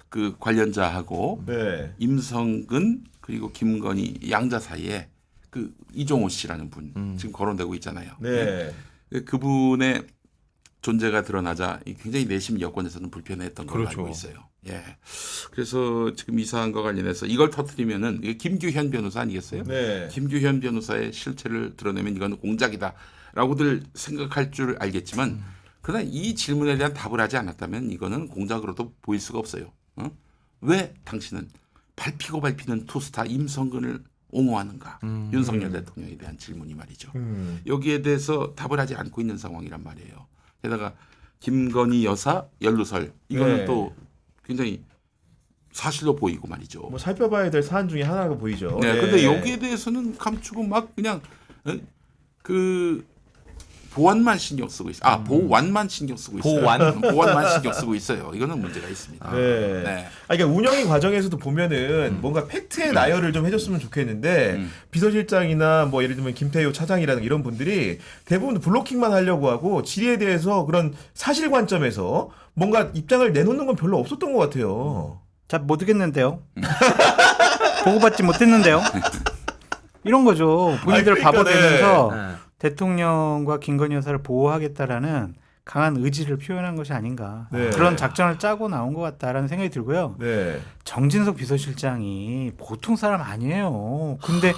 그 관련자하고 네. 임성근 그리고 김건희 양자 사이에 그 이종호 씨라는 분 지금 거론되고 있잖아요. 네. 그분의 존재가 드러나자 굉장히 내심 여권에서는 불편했던 걸로 그렇죠. 알고 있어요. 예. 그래서 지금 이 사안과 관련해서 이걸 터뜨리면은 이게 김규현 변호사 아니겠어요? 네. 김규현 변호사의 실체를 드러내면 이건 공작이다라고들 생각할 줄 알겠지만 그러나 이 질문에 대한 답을 하지 않았다면 이거는 공작으로도 보일 수가 없어요. 어? 왜 당신은 밟히고 밟히는 투스타 임성근을 옹호하는가? 윤석열 대통령에 대한 질문이 말이죠. 여기에 대해서 답을 하지 않고 있는 상황이란 말이에요. 게다가 김건희 여사 연루설 이거는 네. 또 굉장히 사실로 보이고 말이죠. 뭐 살펴봐야 될 사안 중에 하나가 보이죠. 네, 근데 여기에 대해서는 감추고 막 그냥 그 보완만 신경 쓰고 있어요. 아, 보완만 신경 쓰고 있어요. 보완만 신경 쓰고 있어요. 이거는 문제가 있습니다. 네. 네. 아, 그러니까 운영의 과정에서도 보면은 뭔가 팩트의 나열을 좀 해줬으면 좋겠는데 비서실장이나 뭐 예를 들면 김태효 차장이라는 이런 분들이 대부분 블로킹만 하려고 하고 질의에 대해서 그런 사실 관점에서 뭔가 입장을 내놓는 건 별로 없었던 것 같아요. 잘 모르겠는데요. 보고받지 못했는데요. 이런 거죠. 본인들 아니, 그러니까, 바보 되면서 네. 대통령과 김건희 여사를 보호하겠다라는 강한 의지를 표현한 것이 아닌가. 네. 그런 작전을 짜고 나온 것 같다라는 생각이 들고요. 네. 정진석 비서실장이 보통 사람 아니에요. 근데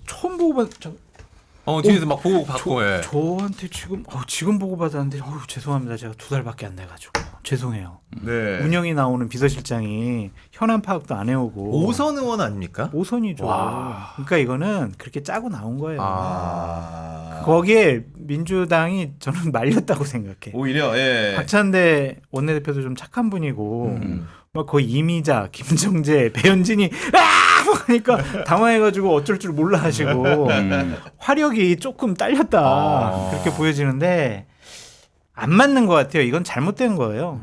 처음 보고받 뒤에서 막 보고 받고 예. 저한테 지금 보고받았는데 죄송합니다. 제가 2달밖에 안 돼가지고 죄송해요. 네. 운영이 나오는 비서실장이 현안 파악도 안 해오고 오선 의원 아닙니까? 5선이죠. 그러니까 이거는 그렇게 짜고 나온 거예요. 아. 거기에 민주당이 저는 말렸다고 생각해. 오히려 예. 박찬대 원내대표도 좀 착한 분이고 막 거의 이미자, 김정재, 배현진이 하니까 당황해가지고 어쩔 줄 몰라 하시고 화력이 조금 딸렸다 그렇게 보여지는데 안 맞는 것 같아요. 이건 잘못된 거예요.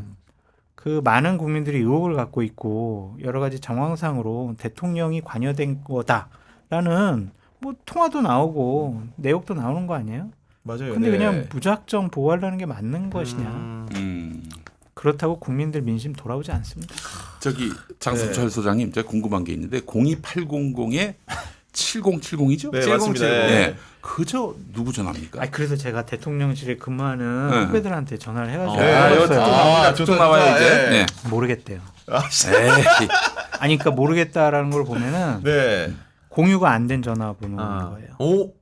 그 많은 국민들이 의혹을 갖고 있고 여러 가지 정황상으로 대통령이 관여된 거다라는 뭐 통화도 나오고 내역도 나오는 거 아니에요? 맞아요. 근데 네. 그냥 무작정 보호하려는 게 맞는 것이냐? 그렇다고 국민들 민심 돌아오지 않습니다. 저기 장승철 소장님 제가 궁금한 게 있는데 02800에 7070이죠? 네, 맞습니다. 네. 그저 누구 전화입니까? 그래서 제가 대통령실에 근무하는 네. 후배들한테 전화를 해가지고 네, 물어봤어요. 쭉 나와요 이제. 네. 모르겠대요. 에이. 아니 그러니까 모르겠다라는 걸 보면은 네. 공유가 안 된 전화번호인 거예요. 오.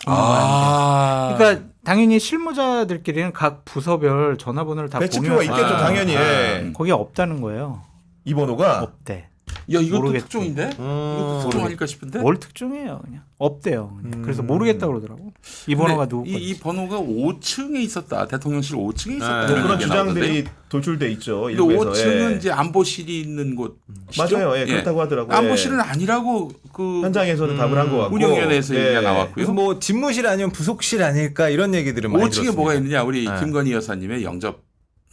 그러니까 당연히 실무자들끼리는 각 부서별 전화번호를 다 배치표가 공유하죠. 있겠죠, 당연히. 예. 거기에 없다는 거예요. 이 번호가 없대. 야 이것도 모르겠대. 특종인데? 이것도 특종 아닐까 싶은데? 뭘 특종이에요, 그냥 없대요. 그냥. 그래서 모르겠다 그러더라고. 이 번호가 누구 건지. 이 번호가 5층에 있었다. 대통령실 5층에 있었다. 네. 뭐 그런 얘기 나오던데. 주장들이 돌출돼 있죠. 근데 일부에서. 5층은 예. 이제 안보실이 있는 곳. 맞아요. 예, 그렇다고 하더라고요. 안보실은 예. 아니라고 그 현장에서는 답을 한 것 같고. 운영위원회에서 네. 얘기가 나왔고요. 그래서 뭐 집무실 아니면 부속실 아닐까 이런 얘기들은 많이 5층에 들었습니다. 뭐가 있느냐? 우리 네. 김건희 여사님의 영접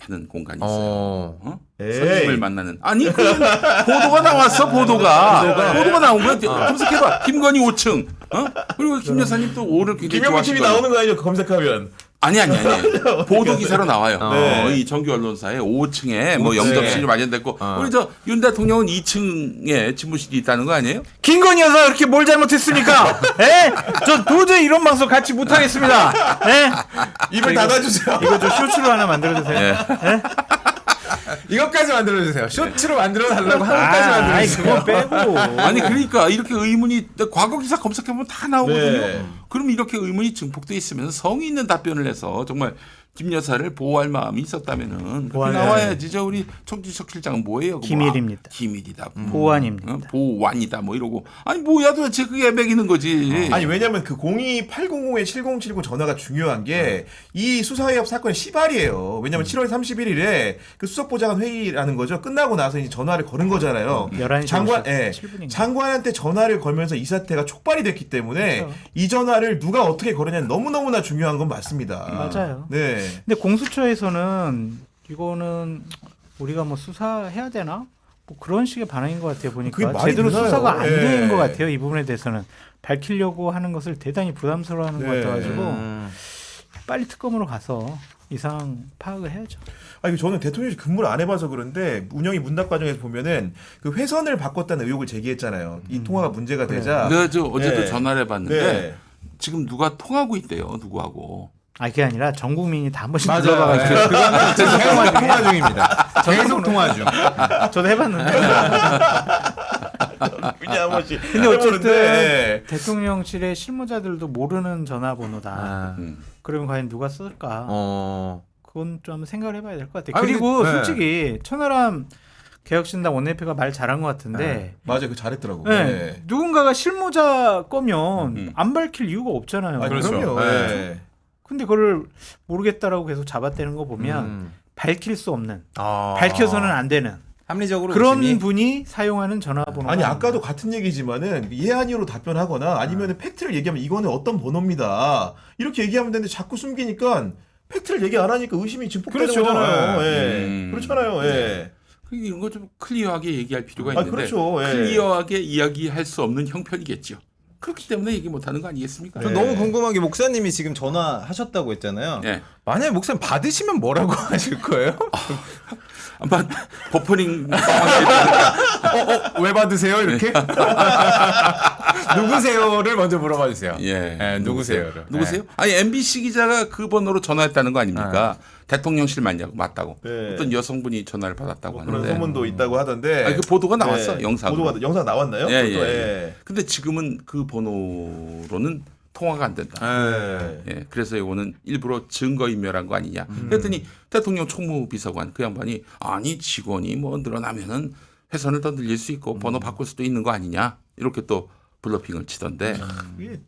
하는 공간이 있어요. 에이. 손님을 만나는. 아니 그 보도가 나왔어. 보도가 나온 거야. 검색해봐. 김건희 5층. 그리고 김 여사님 또 오늘 굉장히 김영민 TV 좋아하시거든요. 나오는 거 아니죠? 검색하면. 아니. 보도 기사로 나와요. 네. 이 정규 언론사에 5층에 뭐 영접실이 마련됐고 우리 저 윤 대통령은 2층에 집무실이 있다는 거 아니에요? 김건희 여사 그렇게 뭘 잘못했습니까? 예? 저 도저히 이런 방송 같이 못하겠습니다. 예? 입을 닫아주세요. 이거 좀 쇼츠로 하나 만들어주세요. 예. 이것까지 만들어주세요. 쇼츠로 만들어달라고 하나까지 아이 만들어주세요. 그건 빼고. 아니 그러니까 이렇게 의문이 과거 기사 검색해보면 다 나오거든요. 네. 그럼 이렇게 의문이 증폭돼 있으면 성의 있는 답변을 해서 정말 김 여사를 보호할 마음이 있었다면은 그렇게 보호할- 나와야지. 저 우리 청주석 실장은 뭐예요? 그거? 기밀입니다. 기밀이다. 보완입니다. 보완이다. 뭐 이러고 아니 뭐야 도대체 그게 매기는 거지. 아니 왜냐면 그 02800-7079 전화가 중요한 게 이 수사해협 사건의 시발이에요. 왜냐면 7월 31일에 그 수석보좌관 회의라는 거죠. 끝나고 나서 이제 전화를 걸은 거잖아요. 11시 장관, 57분인가. 장관한테 전화를 걸면서 이 사태가 촉발이 됐기 때문에 그렇죠. 이 전화를 누가 어떻게 걸었냐는 너무너무나 중요한 건 맞습니다. 맞아요. 네. 근데 공수처에서는 이거는 우리가 뭐 수사해야 되나? 뭐 그런 식의 반응인 것 같아요. 그게 보니까 말이 제대로 되나요? 수사가 안 예. 된 것 같아요. 이 부분에 대해서는 밝히려고 하는 것을 대단히 부담스러워하는 것 네. 같아가지고 빨리 특검으로 가서 이 상황 파악을 해야죠. 아니 저는 대통령실 근무를 안 해봐서 그런데 운영이 문답 과정에서 보면은 그 회선을 바꿨다는 의혹을 제기했잖아요. 이 통화가 문제가 되자. 내가 저 어제도 네. 전화를 해봤는데 네. 지금 누가 통하고 있대요. 누구하고. 아 그게 아니라 전 국민이 다 한 번씩 맞아요. 눌러봐가지고 그거는 계속 통화 중입니다. 계속 통화 중. 저도 해봤는데 그냥 한 번씩. 근데 어쨌든 해보는데, 대통령실의 실무자들도 모르는 전화번호다. 아, 그러면 과연 누가 쓸까? 그건 좀 한번 생각을 해봐야 될 것 같아요. 아니, 그리고 근데, 네. 솔직히 천하람 개혁신당 원내대표가 말 잘한 것 같은데 맞아요, 그 잘했더라고. 네. 네. 누군가가 실무자 거면 안 밝힐 이유가 없잖아요. 아, 그렇죠. 그럼요. 네. 네. 근데 그걸 모르겠다라고 계속 잡아떼는 거 보면 밝힐 수 없는, 아. 밝혀서는 안 되는 합리적으로 그런 의심이- 분이 사용하는 전화번호. 아니 아까도 같은 얘기지만은 예 아니오로 답변하거나 아니면 팩트를 얘기하면 이거는 어떤 번호입니다. 이렇게 얘기하면 되는데 자꾸 숨기니까 팩트를 얘기 안 하니까 의심이 증폭되는 그렇죠. 거잖아요. 네. 예. 그렇잖아요. 예. 이런 거 좀 클리어하게 얘기할 필요가 아, 있는데 그렇죠. 예. 클리어하게 이야기할 수 없는 형편이겠죠. 그렇기 때문에 얘기 못하는 거 아니겠습니까? 저 네. 너무 궁금한 게 목사님이 지금 전화하셨다고 했잖아요. 예. 만약에 목사님 받으시면 뭐라고 하실 거예요? 아마 버퍼링 상황이 왜 받으세요? 이렇게? 누구세요를 먼저 물어봐 주세요. 예. 누구세요를. 누구세요? 아니 MBC 기자가 그 번호로 전화했다는 거 아닙니까? 대통령실 맞다고. 네. 어떤 여성분이 전화를 받았다고 그런 하는데. 소문도 있다고 하던데. 아니, 그 보도가 나왔어, 영상으로. 보도가 영상 나왔나요? 예, 그것도, 예. 근데 지금은 그 번호로는 통화가 안 된다. 네. 예, 그래서 이거는 일부러 증거인멸한 거 아니냐. 그랬더니 대통령 총무비서관 그 양반이 아니 직원이 뭐 늘어나면은 회선을 더 늘릴 수 있고 번호 바꿀 수도 있는 거 아니냐. 이렇게 또 블러핑을 치던데. 이게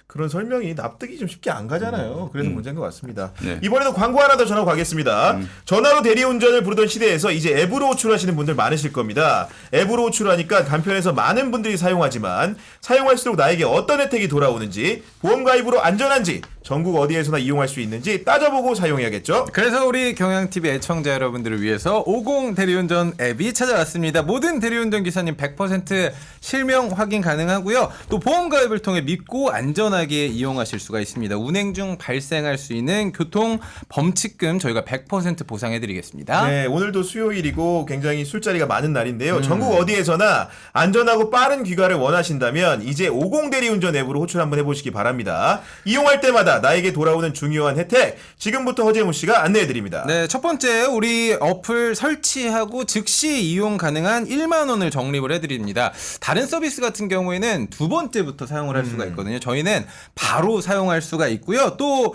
그런 설명이 납득이 좀 쉽게 안 가잖아요. 그래서 문제인 것 같습니다. 네. 이번에도 광고 하나 더 전하고 가겠습니다. 전화로 대리운전을 부르던 시대에서 이제 앱으로 호출하시는 분들 많으실 겁니다. 앱으로 호출하니까 간편해서 많은 분들이 사용하지만 사용할수록 나에게 어떤 혜택이 돌아오는지 보험 가입으로 안전한지 전국 어디에서나 이용할 수 있는지 따져보고 사용해야겠죠. 그래서 우리 경향TV 애청자 여러분들을 위해서 50 대리운전 앱이 찾아왔습니다. 모든 대리운전 기사님 100% 실명 확인 가능하고요. 또 보험 가입을 통해 믿고 안전하게 이용하실 수가 있습니다. 운행 중 발생할 수 있는 교통 범칙금 저희가 100% 보상해드리겠습니다. 네, 오늘도 수요일이고 굉장히 술자리가 많은 날인데요. 전국 어디에서나 안전하고 빠른 귀가를 원하신다면 이제 50 대리운전 앱으로 호출 한번 해보시기 바랍니다. 이용할 때마다 나에게 돌아오는 중요한 혜택 지금부터 허재무 씨가 안내해드립니다. 네, 첫 번째 우리 어플 설치하고 즉시 이용 가능한 1만 원을 적립을 해드립니다. 다른 서비스 같은 경우에는 두 번째부터 사용을 할 수가 있거든요. 저희는 바로 사용할 수가 있고요. 또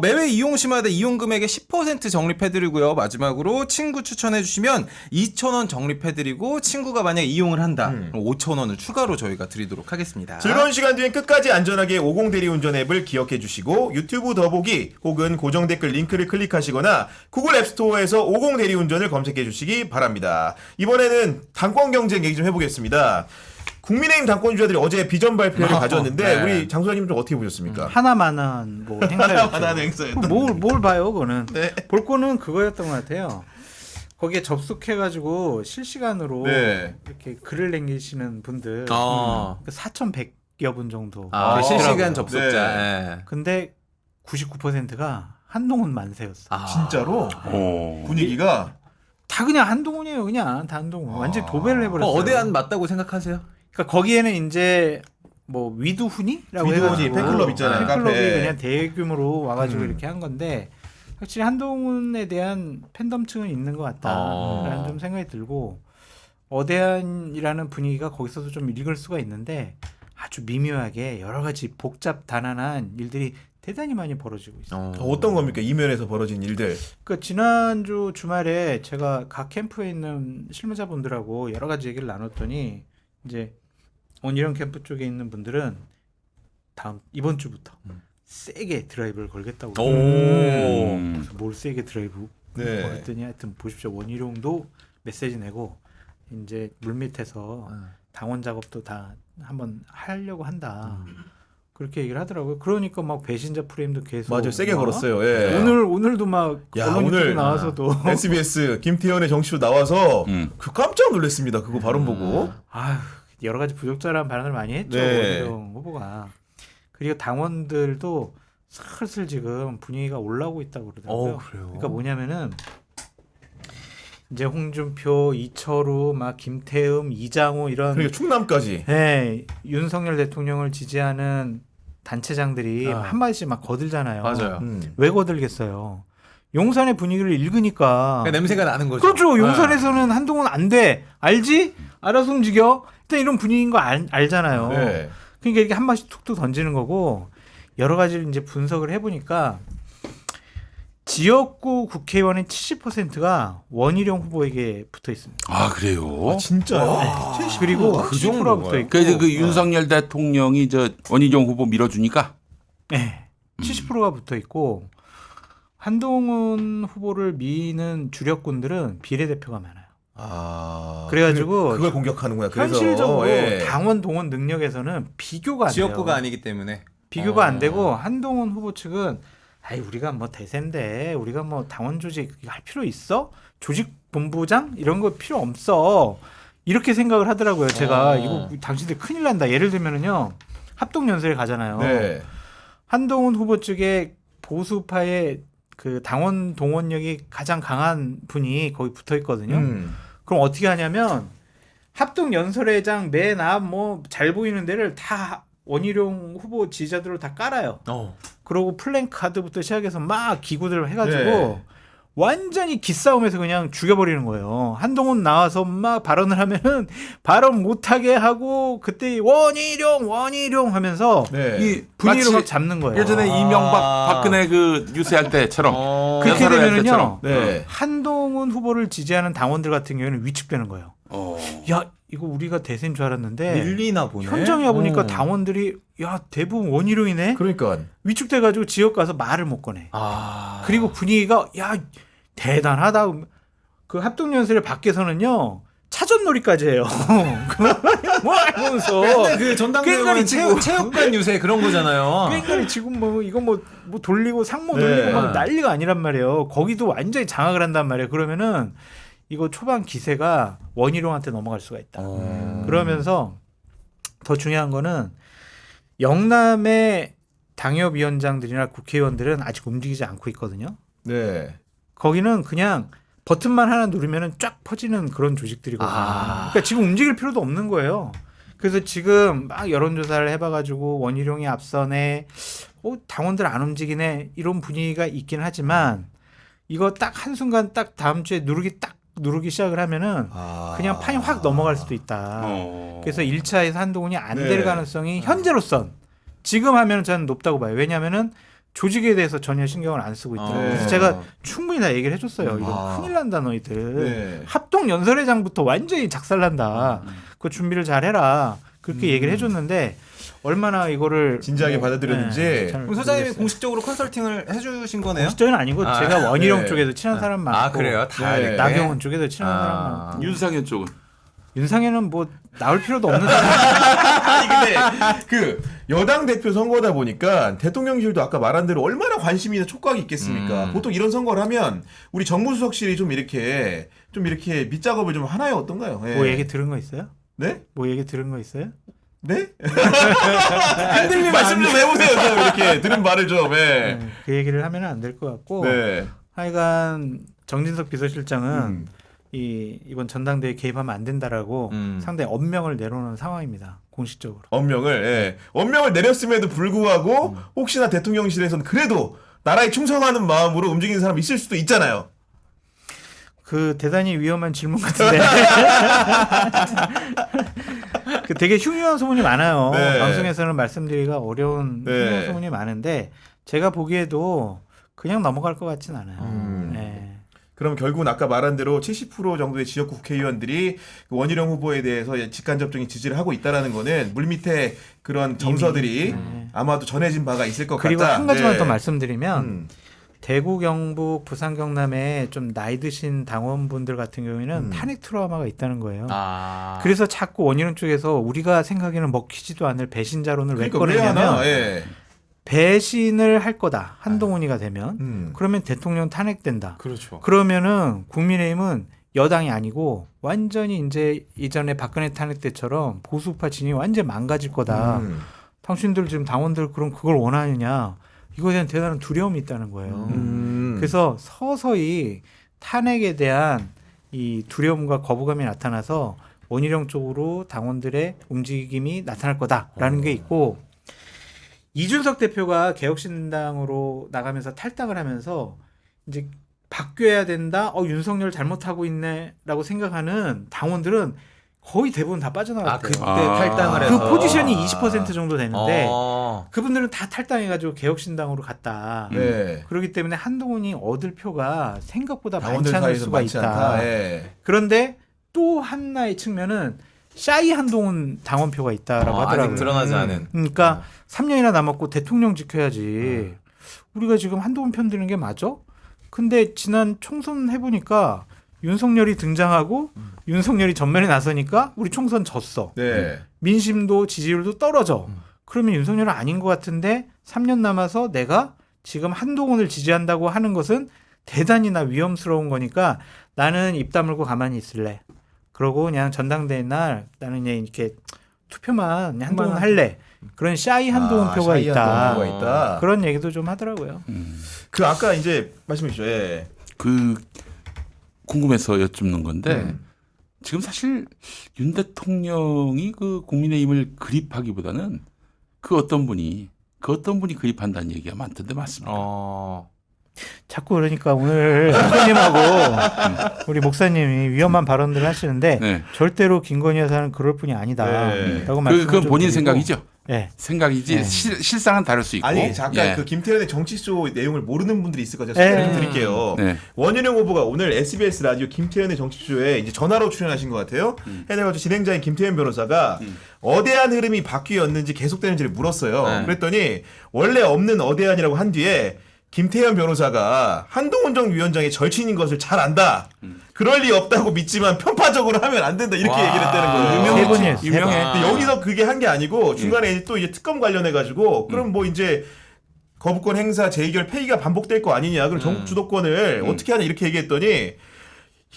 매회 이용 시마다 이용 금액의 10% 적립해드리고요. 마지막으로 친구 추천해주시면 2,000원 적립해드리고 친구가 만약 이용을 한다, 그럼 5,000원을 추가로 저희가 드리도록 하겠습니다. 즐거운 시간 뒤엔 끝까지 안전하게 50 대리운전 앱을 기억해 주시고 유튜브 더보기 혹은 고정 댓글 링크를 클릭하시거나 구글 앱스토어에서 50 대리운전을 검색해 주시기 바랍니다. 이번에는 당권 경쟁 얘기 좀 해보겠습니다. 국민의힘 당권주자들이 어제 비전 발표를 가졌는데 네. 우리 장 소장님 좀 어떻게 보셨습니까? 하나만한 뭐 행사였죠. 하나는 행사였다. 뭘 봐요, 그거는. 네. 볼 거는 그거였던 것 같아요. 거기에 접속해가지고 실시간으로 네. 이렇게 글을 남기시는 분들 4,100여 분 정도 아, 계시더라고요. 실시간 접속자. 네. 근데 99%가 한동훈 만세였어. 아. 진짜로 오. 분위기가 다 그냥 한동훈이에요, 그냥 다 한동훈. 완전 히 도배를 해버렸어요. 어대한 맞다고 생각하세요? 그러니까 거기에는 이제 뭐 위두훈이라고 위두훈이 해가지고 팬클럽 있잖아요, 팬클럽이 카페. 그냥 대규모로 와가지고 이렇게 한 건데 확실히 한동훈에 대한 팬덤층은 있는 것 같다라는 좀 생각이 들고 어대한이라는 분위기가 거기서도 좀 읽을 수가 있는데 아주 미묘하게 여러 가지 복잡 단안한 일들이 대단히 많이 벌어지고 있어요. 어떤 겁니까? 이면에서 벌어진 일들. 그러니까 지난주 주말에 제가 각 캠프에 있는 실무자분들하고 여러 가지 얘기를 나눴더니 이제 원희룡 캠프 쪽에 있는 분들은 이번 주부터 세게 드라이브를 걸겠다고. 그래서 뭘 세게 드라이브 네. 걸었더니 하여튼 보십시오. 원희룡도 메시지 내고 이제 물밑에서 당원 작업도 다 한번 하려고 한다. 그렇게 얘기를 하더라고요. 그러니까 막 배신자 프레임도 계속 맞아요. 세게 막 걸었어요. 예. 오늘도 막 야, 언론 오늘 유튜브 나와서도 SBS 김태현의 정치쇼 나와서 그 깜짝 놀랐습니다. 그거 발언 보고. 아휴, 여러 가지 부적절한 발언을 많이 했죠. 네. 원희룡 후보가. 그리고 당원들도 슬슬 지금 분위기가 올라오고 있다고 그러더라고요. 그래요? 그러니까 뭐냐면은 이제 홍준표, 이철우, 막 김태흠, 이장호 이런 그러니까 충남까지. 네, 윤석열 대통령을 지지하는 단체장들이 한마디씩 막 거들잖아요. 맞아요. 왜 거들겠어요? 용산의 분위기를 읽으니까. 그러니까 냄새가 나는 거죠. 그렇죠. 용산에서는 한동훈 안 돼. 알지? 알아서 움직여. 일단 이런 분위기인 거 알잖아요. 네. 그러니까 이렇게 한 마디씩 툭툭 던지는 거고 여러 가지를 이제 분석을 해보니까 지역구 국회의원의 70%가 원희룡 후보에게 붙어 있습니다. 아 그래요? 진짜요? 그리고 그 70%가 정도가요? 붙어 있고. 그래서 그 윤석열 대통령이 저 원희룡 후보 밀어주니까 네, 70%가 붙어 있고 한동훈 후보를 미는 주력군들은 비례대표가 많아요. 아. 그래가지고 그걸 공격하는구나. 그래서 현실적으로 예. 당원 동원 능력에서는 비교가 안 돼요. 지역구가 아니기 때문에. 비교가 안 되고 한동훈 후보 측은 아이 우리가 뭐 대세인데 우리가 뭐 당원 조직 할 필요 있어? 조직 본부장 이런 거 필요 없어. 이렇게 생각을 하더라고요. 제가 이거 당신들 큰일 난다. 예를 들면은요. 합동 연설에 가잖아요. 네. 한동훈 후보 측의 보수파의 그 당원 동원력이 가장 강한 분이 거기 붙어 있거든요. 그럼 어떻게 하냐면 합동 연설회장 맨 앞 뭐 잘 보이는 데를 다 원희룡 후보 지지자들로 다 깔아요. 그러고 플랜카드부터 시작해서 막 기구들 해가지고 네. 완전히 기싸움에서 그냥 죽여버리는 거예요. 한동훈 나와서 막 발언을 하면은 발언 못하게 하고 그때 원희룡 하면서 네. 이 분위기를 마치 막 잡는 거예요. 예전에 이명박 박근혜 그 뉴스 할 때처럼 그렇게 연설을 할 되면은요. 때처럼. 네. 한동훈 후보를 지지하는 당원들 같은 경우에는 위축되는 거예요. 야 이거 우리가 대세인 줄 알았는데 밀리나 보네. 현장에 와보니까 당원들이 야 대부분 원희룡이네. 그러니까. 위축돼가지고 지역 가서 말을 못 꺼내. 그리고 분위기가 야 대단하다. 그 합동연설의 밖에서는요 차전놀이까지 해요. 뭐 하면서 그 전당대회 체육관 유세 그런 거잖아요. 뺑뺑이 지금 뭐 이거 뭐 돌리고 상모 네. 돌리고 막 난리가 아니란 말이에요. 거기도 완전히 장악을 한단 말이에요. 그러면은 이거 초반 기세가 원희룡한테 넘어갈 수가 있다. 그러면서 더 중요한 거는 영남의 당협위원장들이나 국회의원들은 아직 움직이지 않고 있거든요. 네. 거기는 그냥 버튼만 하나 누르면은 쫙 퍼지는 그런 조직들이거든요. 그러니까 지금 움직일 필요도 없는 거예요. 그래서 지금 막 여론조사를 해봐가지고 원희룡이 앞서네, 당원들 안 움직이네 이런 분위기가 있긴 하지만 이거 딱 한순간 딱 다음 주에 누르기 시작을 하면은 그냥 판이 확 넘어갈 수도 있다. 그래서 1차에서 한동훈이 안 될 네. 가능성이 현재로선 지금 하면은 저는 높다고 봐요. 왜냐하면은 조직에 대해서 전혀 신경을 안 쓰고 있다. 그래서 제가 충분히 다 얘기를 해줬어요. 이거 큰일 난다 너희들. 네. 합동 연설회장부터 완전히 작살난다. 그 준비를 잘 해라. 그렇게 얘기를 해줬는데 얼마나 이거를 진지하게 받아들였는지. 잘 그럼 소장님이 모르겠어요. 공식적으로 컨설팅을 해주신 거네요? 공식적은 아니고 제가 원희룡 네. 쪽에서 친한 사람 많고 그래요? 다 네. 이렇게? 나경원 쪽에서 친한 사람 많고 윤상현 쪽은 윤상현은 뭐 나올 필요도 없는 아니 근데 그 여당 대표 선거다 보니까 대통령실도 아까 말한 대로 얼마나 관심이나 촉각이 있겠습니까? 보통 이런 선거를 하면 우리 정무수석실이 좀 이렇게 밑작업을 좀 하나요? 어떤가요? 예. 뭐 얘기 들은 거 있어요? 네? 뭐 얘기 들은 거 있어요? 네? 흔들림 말씀 좀 해보세요. 좀 이렇게 들은 말을 좀. 예. 그 얘기를 하면 안 될 것 같고 네. 하여간 정진석 비서실장은 이번 전당대회 개입하면 안 된다라고 상당히 엄명을 내놓는 상황입니다. 공식적으로. 엄명을 내렸음에도 불구하고 혹시나 대통령실에서는 그래도 나라에 충성하는 마음으로 움직이는 사람 있을 수도 있잖아요. 그 대단히 위험한 질문 같은데. 그 되게 흉흉한 소문이 많아요. 네. 방송에서는 말씀드리기가 어려운 네. 흉흉한 소문이 많은데 제가 보기에도 그냥 넘어갈 것 같진 않아요. 네. 그럼 결국은 아까 말한 대로 70% 정도의 지역구 국회의원들이 그 원희룡 후보에 대해서 직간접적인 지지를 하고 있다라는 거는 물밑에 그런 정서들이 아마도 전해진 바가 있을 것 그리고 같다. 한 가지만 네. 더 말씀드리면 대구, 경북, 부산, 경남에 좀 나이 드신 당원분들 같은 경우에는 탄핵 트라우마가 있다는 거예요. 그래서 자꾸 원희룡 쪽에서 우리가 생각에는 먹히지도 않을 배신자론을 왜 그러니까 왜 하나? 꺼내냐면 예. 배신을 할 거다. 한동훈이가 되면. 그러면 대통령 탄핵된다. 그렇죠. 그러면은 국민의힘은 여당이 아니고 완전히 이제 이전에 박근혜 탄핵 때처럼 보수파 진영이 완전히 망가질 거다. 당신들 지금 당원들 그럼 그걸 원하느냐. 이거에 대한 대단한 두려움이 있다는 거예요. 그래서 서서히 탄핵에 대한 이 두려움과 거부감이 나타나서 원희룡 쪽으로 당원들의 움직임이 나타날 거다라는 게 있고 이준석 대표가 개혁신당으로 나가면서 탈당을 하면서 이제 바뀌어야 된다. 윤석열 잘못하고 있네라고 생각하는 당원들은 거의 대부분 다 빠져나갔대요. 그때 탈당을 그 해서 포지션이 20% 정도 되는데 어. 그분들은 다 탈당해가지고 개혁신당으로 갔다. 네. 그렇기 때문에 한동훈이 얻을 표가 생각보다 당원들 많지 않을 사이에서 수가 많지 있다. 않다. 예. 그런데 또 하나의 측면은 샤이 한동훈 당원표가 있다라고 하더라고요. 아직 드러나지 않은. 그러니까 3년이나 남았고 대통령 지켜야지. 우리가 지금 한동훈 편 드는 게 맞아? 근데 지난 총선 해보니까 윤석열이 등장하고 윤석열이 전면에 나서니까 우리 총선 졌어. 네. 민심도 지지율도 떨어져. 그러면 윤석열은 아닌 것 같은데 3년 남아서 내가 지금 한동훈을 지지한다고 하는 것은 대단히 나 위험스러운 거니까 나는 입 다물고 가만히 있을래. 그러고 그냥 전당대회 날 나는 그냥 이렇게 투표만 그냥 한동훈 할래. 그런 샤이 한동훈 표가 샤이 있다. 한동훈 표가 있다. 그런 얘기도 좀 하더라고요. 그 아까 이제 말씀해 주시죠. 예. 그 궁금해서 여쭙는 건데 지금 사실 윤 대통령이 그 국민의힘을 그립하기보다는 그 어떤 분이 그립한다는 얘기가 많던데 맞습니까? 자꾸 그러니까 오늘 목사님하고 우리 목사님이 위험한 발언들을 하시는데 네. 절대로 김건희 여사는 그럴 뿐이 아니다. 네. 라고 말씀을 그건 좀 본인 드리고. 생각이죠. 네. 생각이지 네. 실상은 다를 수 있고. 아니 잠깐 예. 그 김태현의 정치쇼 내용을 모르는 분들이 있을 거죠. 소개를 좀 드릴게요. 네. 원희룡 후보가 오늘 SBS 라디오 김태현의 정치쇼에 이제 전화로 출연하신 것 같아요. 해내가지고 진행자인 김태현 변호사가 어대한 흐름이 바뀌었는지 계속되는지를 물었어요. 네. 그랬더니 원래 없는 어대한이라고 한 뒤에 김태현 변호사가 한동훈 전 위원장의 절친인 것을 잘 안다. 그럴 리 없다고 믿지만 편파적으로 하면 안 된다. 이렇게 얘기를 했다는 거예요. 세 번이에요. 세 유명해. 번. 근데 여기서 그게 한 게 아니고 중간에 또 이제 특검 관련해 가지고 그럼 뭐 이제 거부권 행사 재의결 폐기가 반복될 거 아니냐. 그럼 전국 주도권을 어떻게 하냐 이렇게 얘기했더니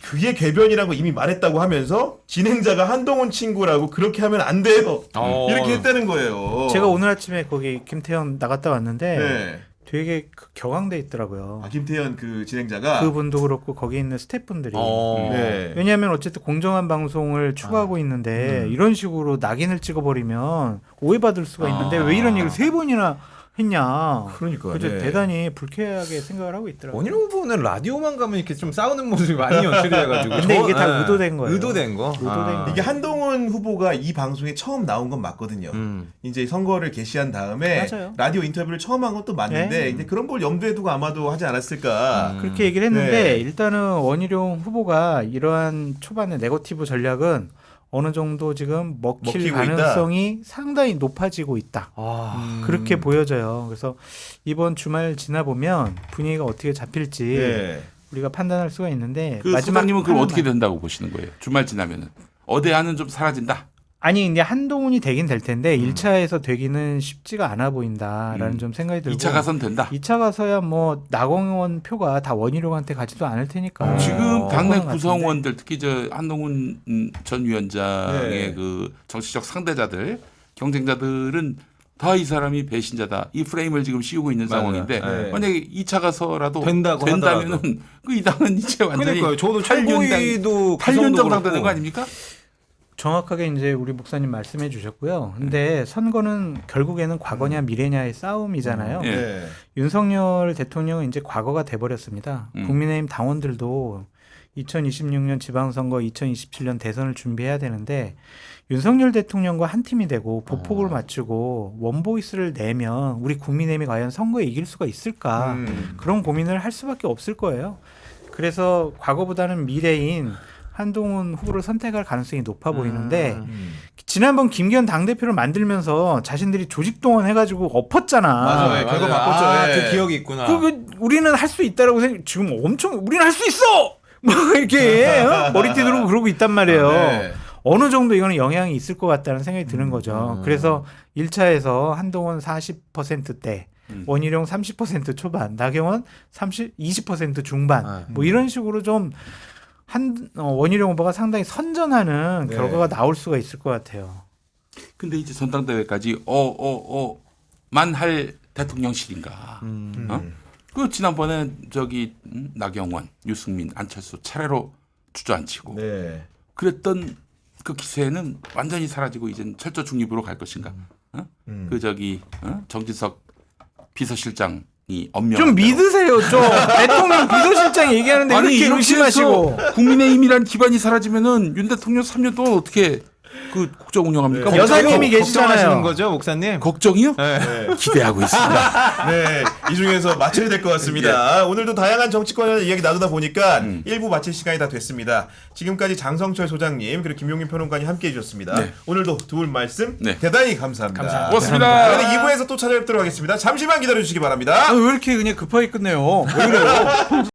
그게 궤변이라고 이미 말했다고 하면서 진행자가 한동훈 친구라고 그렇게 하면 안 돼요. 이렇게 했다는 거예요. 제가 오늘 아침에 거기 김태현 나갔다 왔는데 네. 되게 격앙돼 있더라고요. 김태현 그 진행자가 그분도 그렇고 거기 있는 스태프분들이. 네. 왜냐하면 어쨌든 공정한 방송을 추구하고 있는데 이런 식으로 낙인을 찍어버리면 오해받을 수가 있는데 왜 이런 얘기를 세 번이나 했냐. 그러니까요. 그래서 네. 대단히 불쾌하게 생각을 하고 있더라고요. 원희룡 후보는 라디오만 가면 이렇게 좀 싸우는 모습이 많이 연출돼가지고. 근데 이게 다 의도된 거예요. 의도된 거. 의도된 이게 한동훈 후보가 이 방송에 처음 나온 건 맞거든요. 이제 선거를 개시한 다음에 맞아요. 라디오 인터뷰를 처음 한 것도 맞는데 네. 이제 그런 걸 염두에 두고 아마도 하지 않았을까. 그렇게 얘기를 했는데 네. 일단은 원희룡 후보가 이러한 초반의 네거티브 전략은 어느 정도 지금 먹힐 먹히고 가능성이 상당히 높아지고 있다. 그렇게 보여져요. 그래서 이번 주말 지나 보면 분위기가 어떻게 잡힐지 네. 우리가 판단할 수가 있는데 그 소장님은 그걸 어떻게 된다고 보시는 거예요? 주말 지나면은. 어대안은 좀 사라진다. 아니 이제 한동훈이 되긴 될 텐데 1차에서 되기는 쉽지가 않아 보인다라는 좀 생각이 들고 2차 가선 된다. 2차 가서야 뭐 나경원 표가 다 원희룡한테 가지도 않을 테니까 지금 당내 될것 구성원들 특히 저 한동훈 전 위원장의 네. 그 정치적 상대자들 경쟁자들은 다 이 사람이 배신자다 이 프레임을 지금 씌우고 있는 맞아요. 상황인데 네. 만약에 2차 가서라도 된다고 된다면은 하더라도. 그 이 당은 이제 완전히 그러니까요. 저도 8년당 최고위도 8년당 당되는 거 아닙니까? 정확하게 이제 우리 목사님 말씀해 주셨고요. 근데 선거는 결국에는 과거냐 미래냐의 싸움이잖아요. 예. 네. 윤석열 대통령은 이제 과거가 돼버렸습니다. 국민의힘 당원들도 2026년 지방선거, 2027년 대선을 준비해야 되는데 윤석열 대통령과 한 팀이 되고 보폭을 맞추고 원보이스를 내면 우리 국민의힘이 과연 선거에 이길 수가 있을까? 그런 고민을 할 수밖에 없을 거예요. 그래서 과거보다는 미래인 한동훈 후보를 선택할 가능성이 높아 보이는데 지난번 김기현 당대표를 만들면서 자신들이 조직 동원해가지고 엎었잖아. 맞아요. 결과 바꿨죠. 예. 그 기억이 있구나. 그 우리는 할 수 있다라고 생각. 지금 엄청 우리는 할 수 있어. 뭐 이렇게 머리띠 들고 그러고 있단 말이에요. 네. 어느 정도 이거는 영향이 있을 것 같다는 생각이 드는 거죠. 그래서 1차에서 한동훈 40%대, 원희룡 30% 초반, 나경원 20% 중반, 뭐 이런 식으로 좀 원희룡 후보가 상당히 선전하는 네. 결과가 나올 수가 있을 것 같아요. 근데 이제 전당대회까지 만 할 대통령실인가? 그 지난번에 저기 나경원, 유승민, 안철수 차례로 주저앉히고 네. 그랬던 그 기세는 완전히 사라지고 이젠 철저 중립으로 갈 것인가? 그 저기 정진석 비서실장이 엄명. 좀 믿으세요, 좀. 대통령 비서실장이 얘기하는데 아니 이렇게 이렇게 의심하시고. 해서 국민의힘이란 기반이 사라지면은 윤 대통령 3년 동안 어떻게 그 국정 운영합니까? 네. 여사님이 계시잖아요. 걱정하시는 거죠, 목사님? 걱정이요? 네. 기대하고 있습니다. 네, 이 중에서 마쳐야 될 것 같습니다. 오늘도 다양한 정치권 이야기 나누다 보니까 1부 마칠 시간이 다 됐습니다. 지금까지 장성철 소장님 그리고 김용민 평론가님 함께해 주셨습니다. 네. 오늘도 두 분 말씀 네. 대단히 감사합니다. 고맙습니다. 저희는 2부에서 또 찾아뵙도록 하겠습니다. 잠시만 기다려주시기 바랍니다. 왜 이렇게 그냥 급하게 끝내요? 왜 그래요?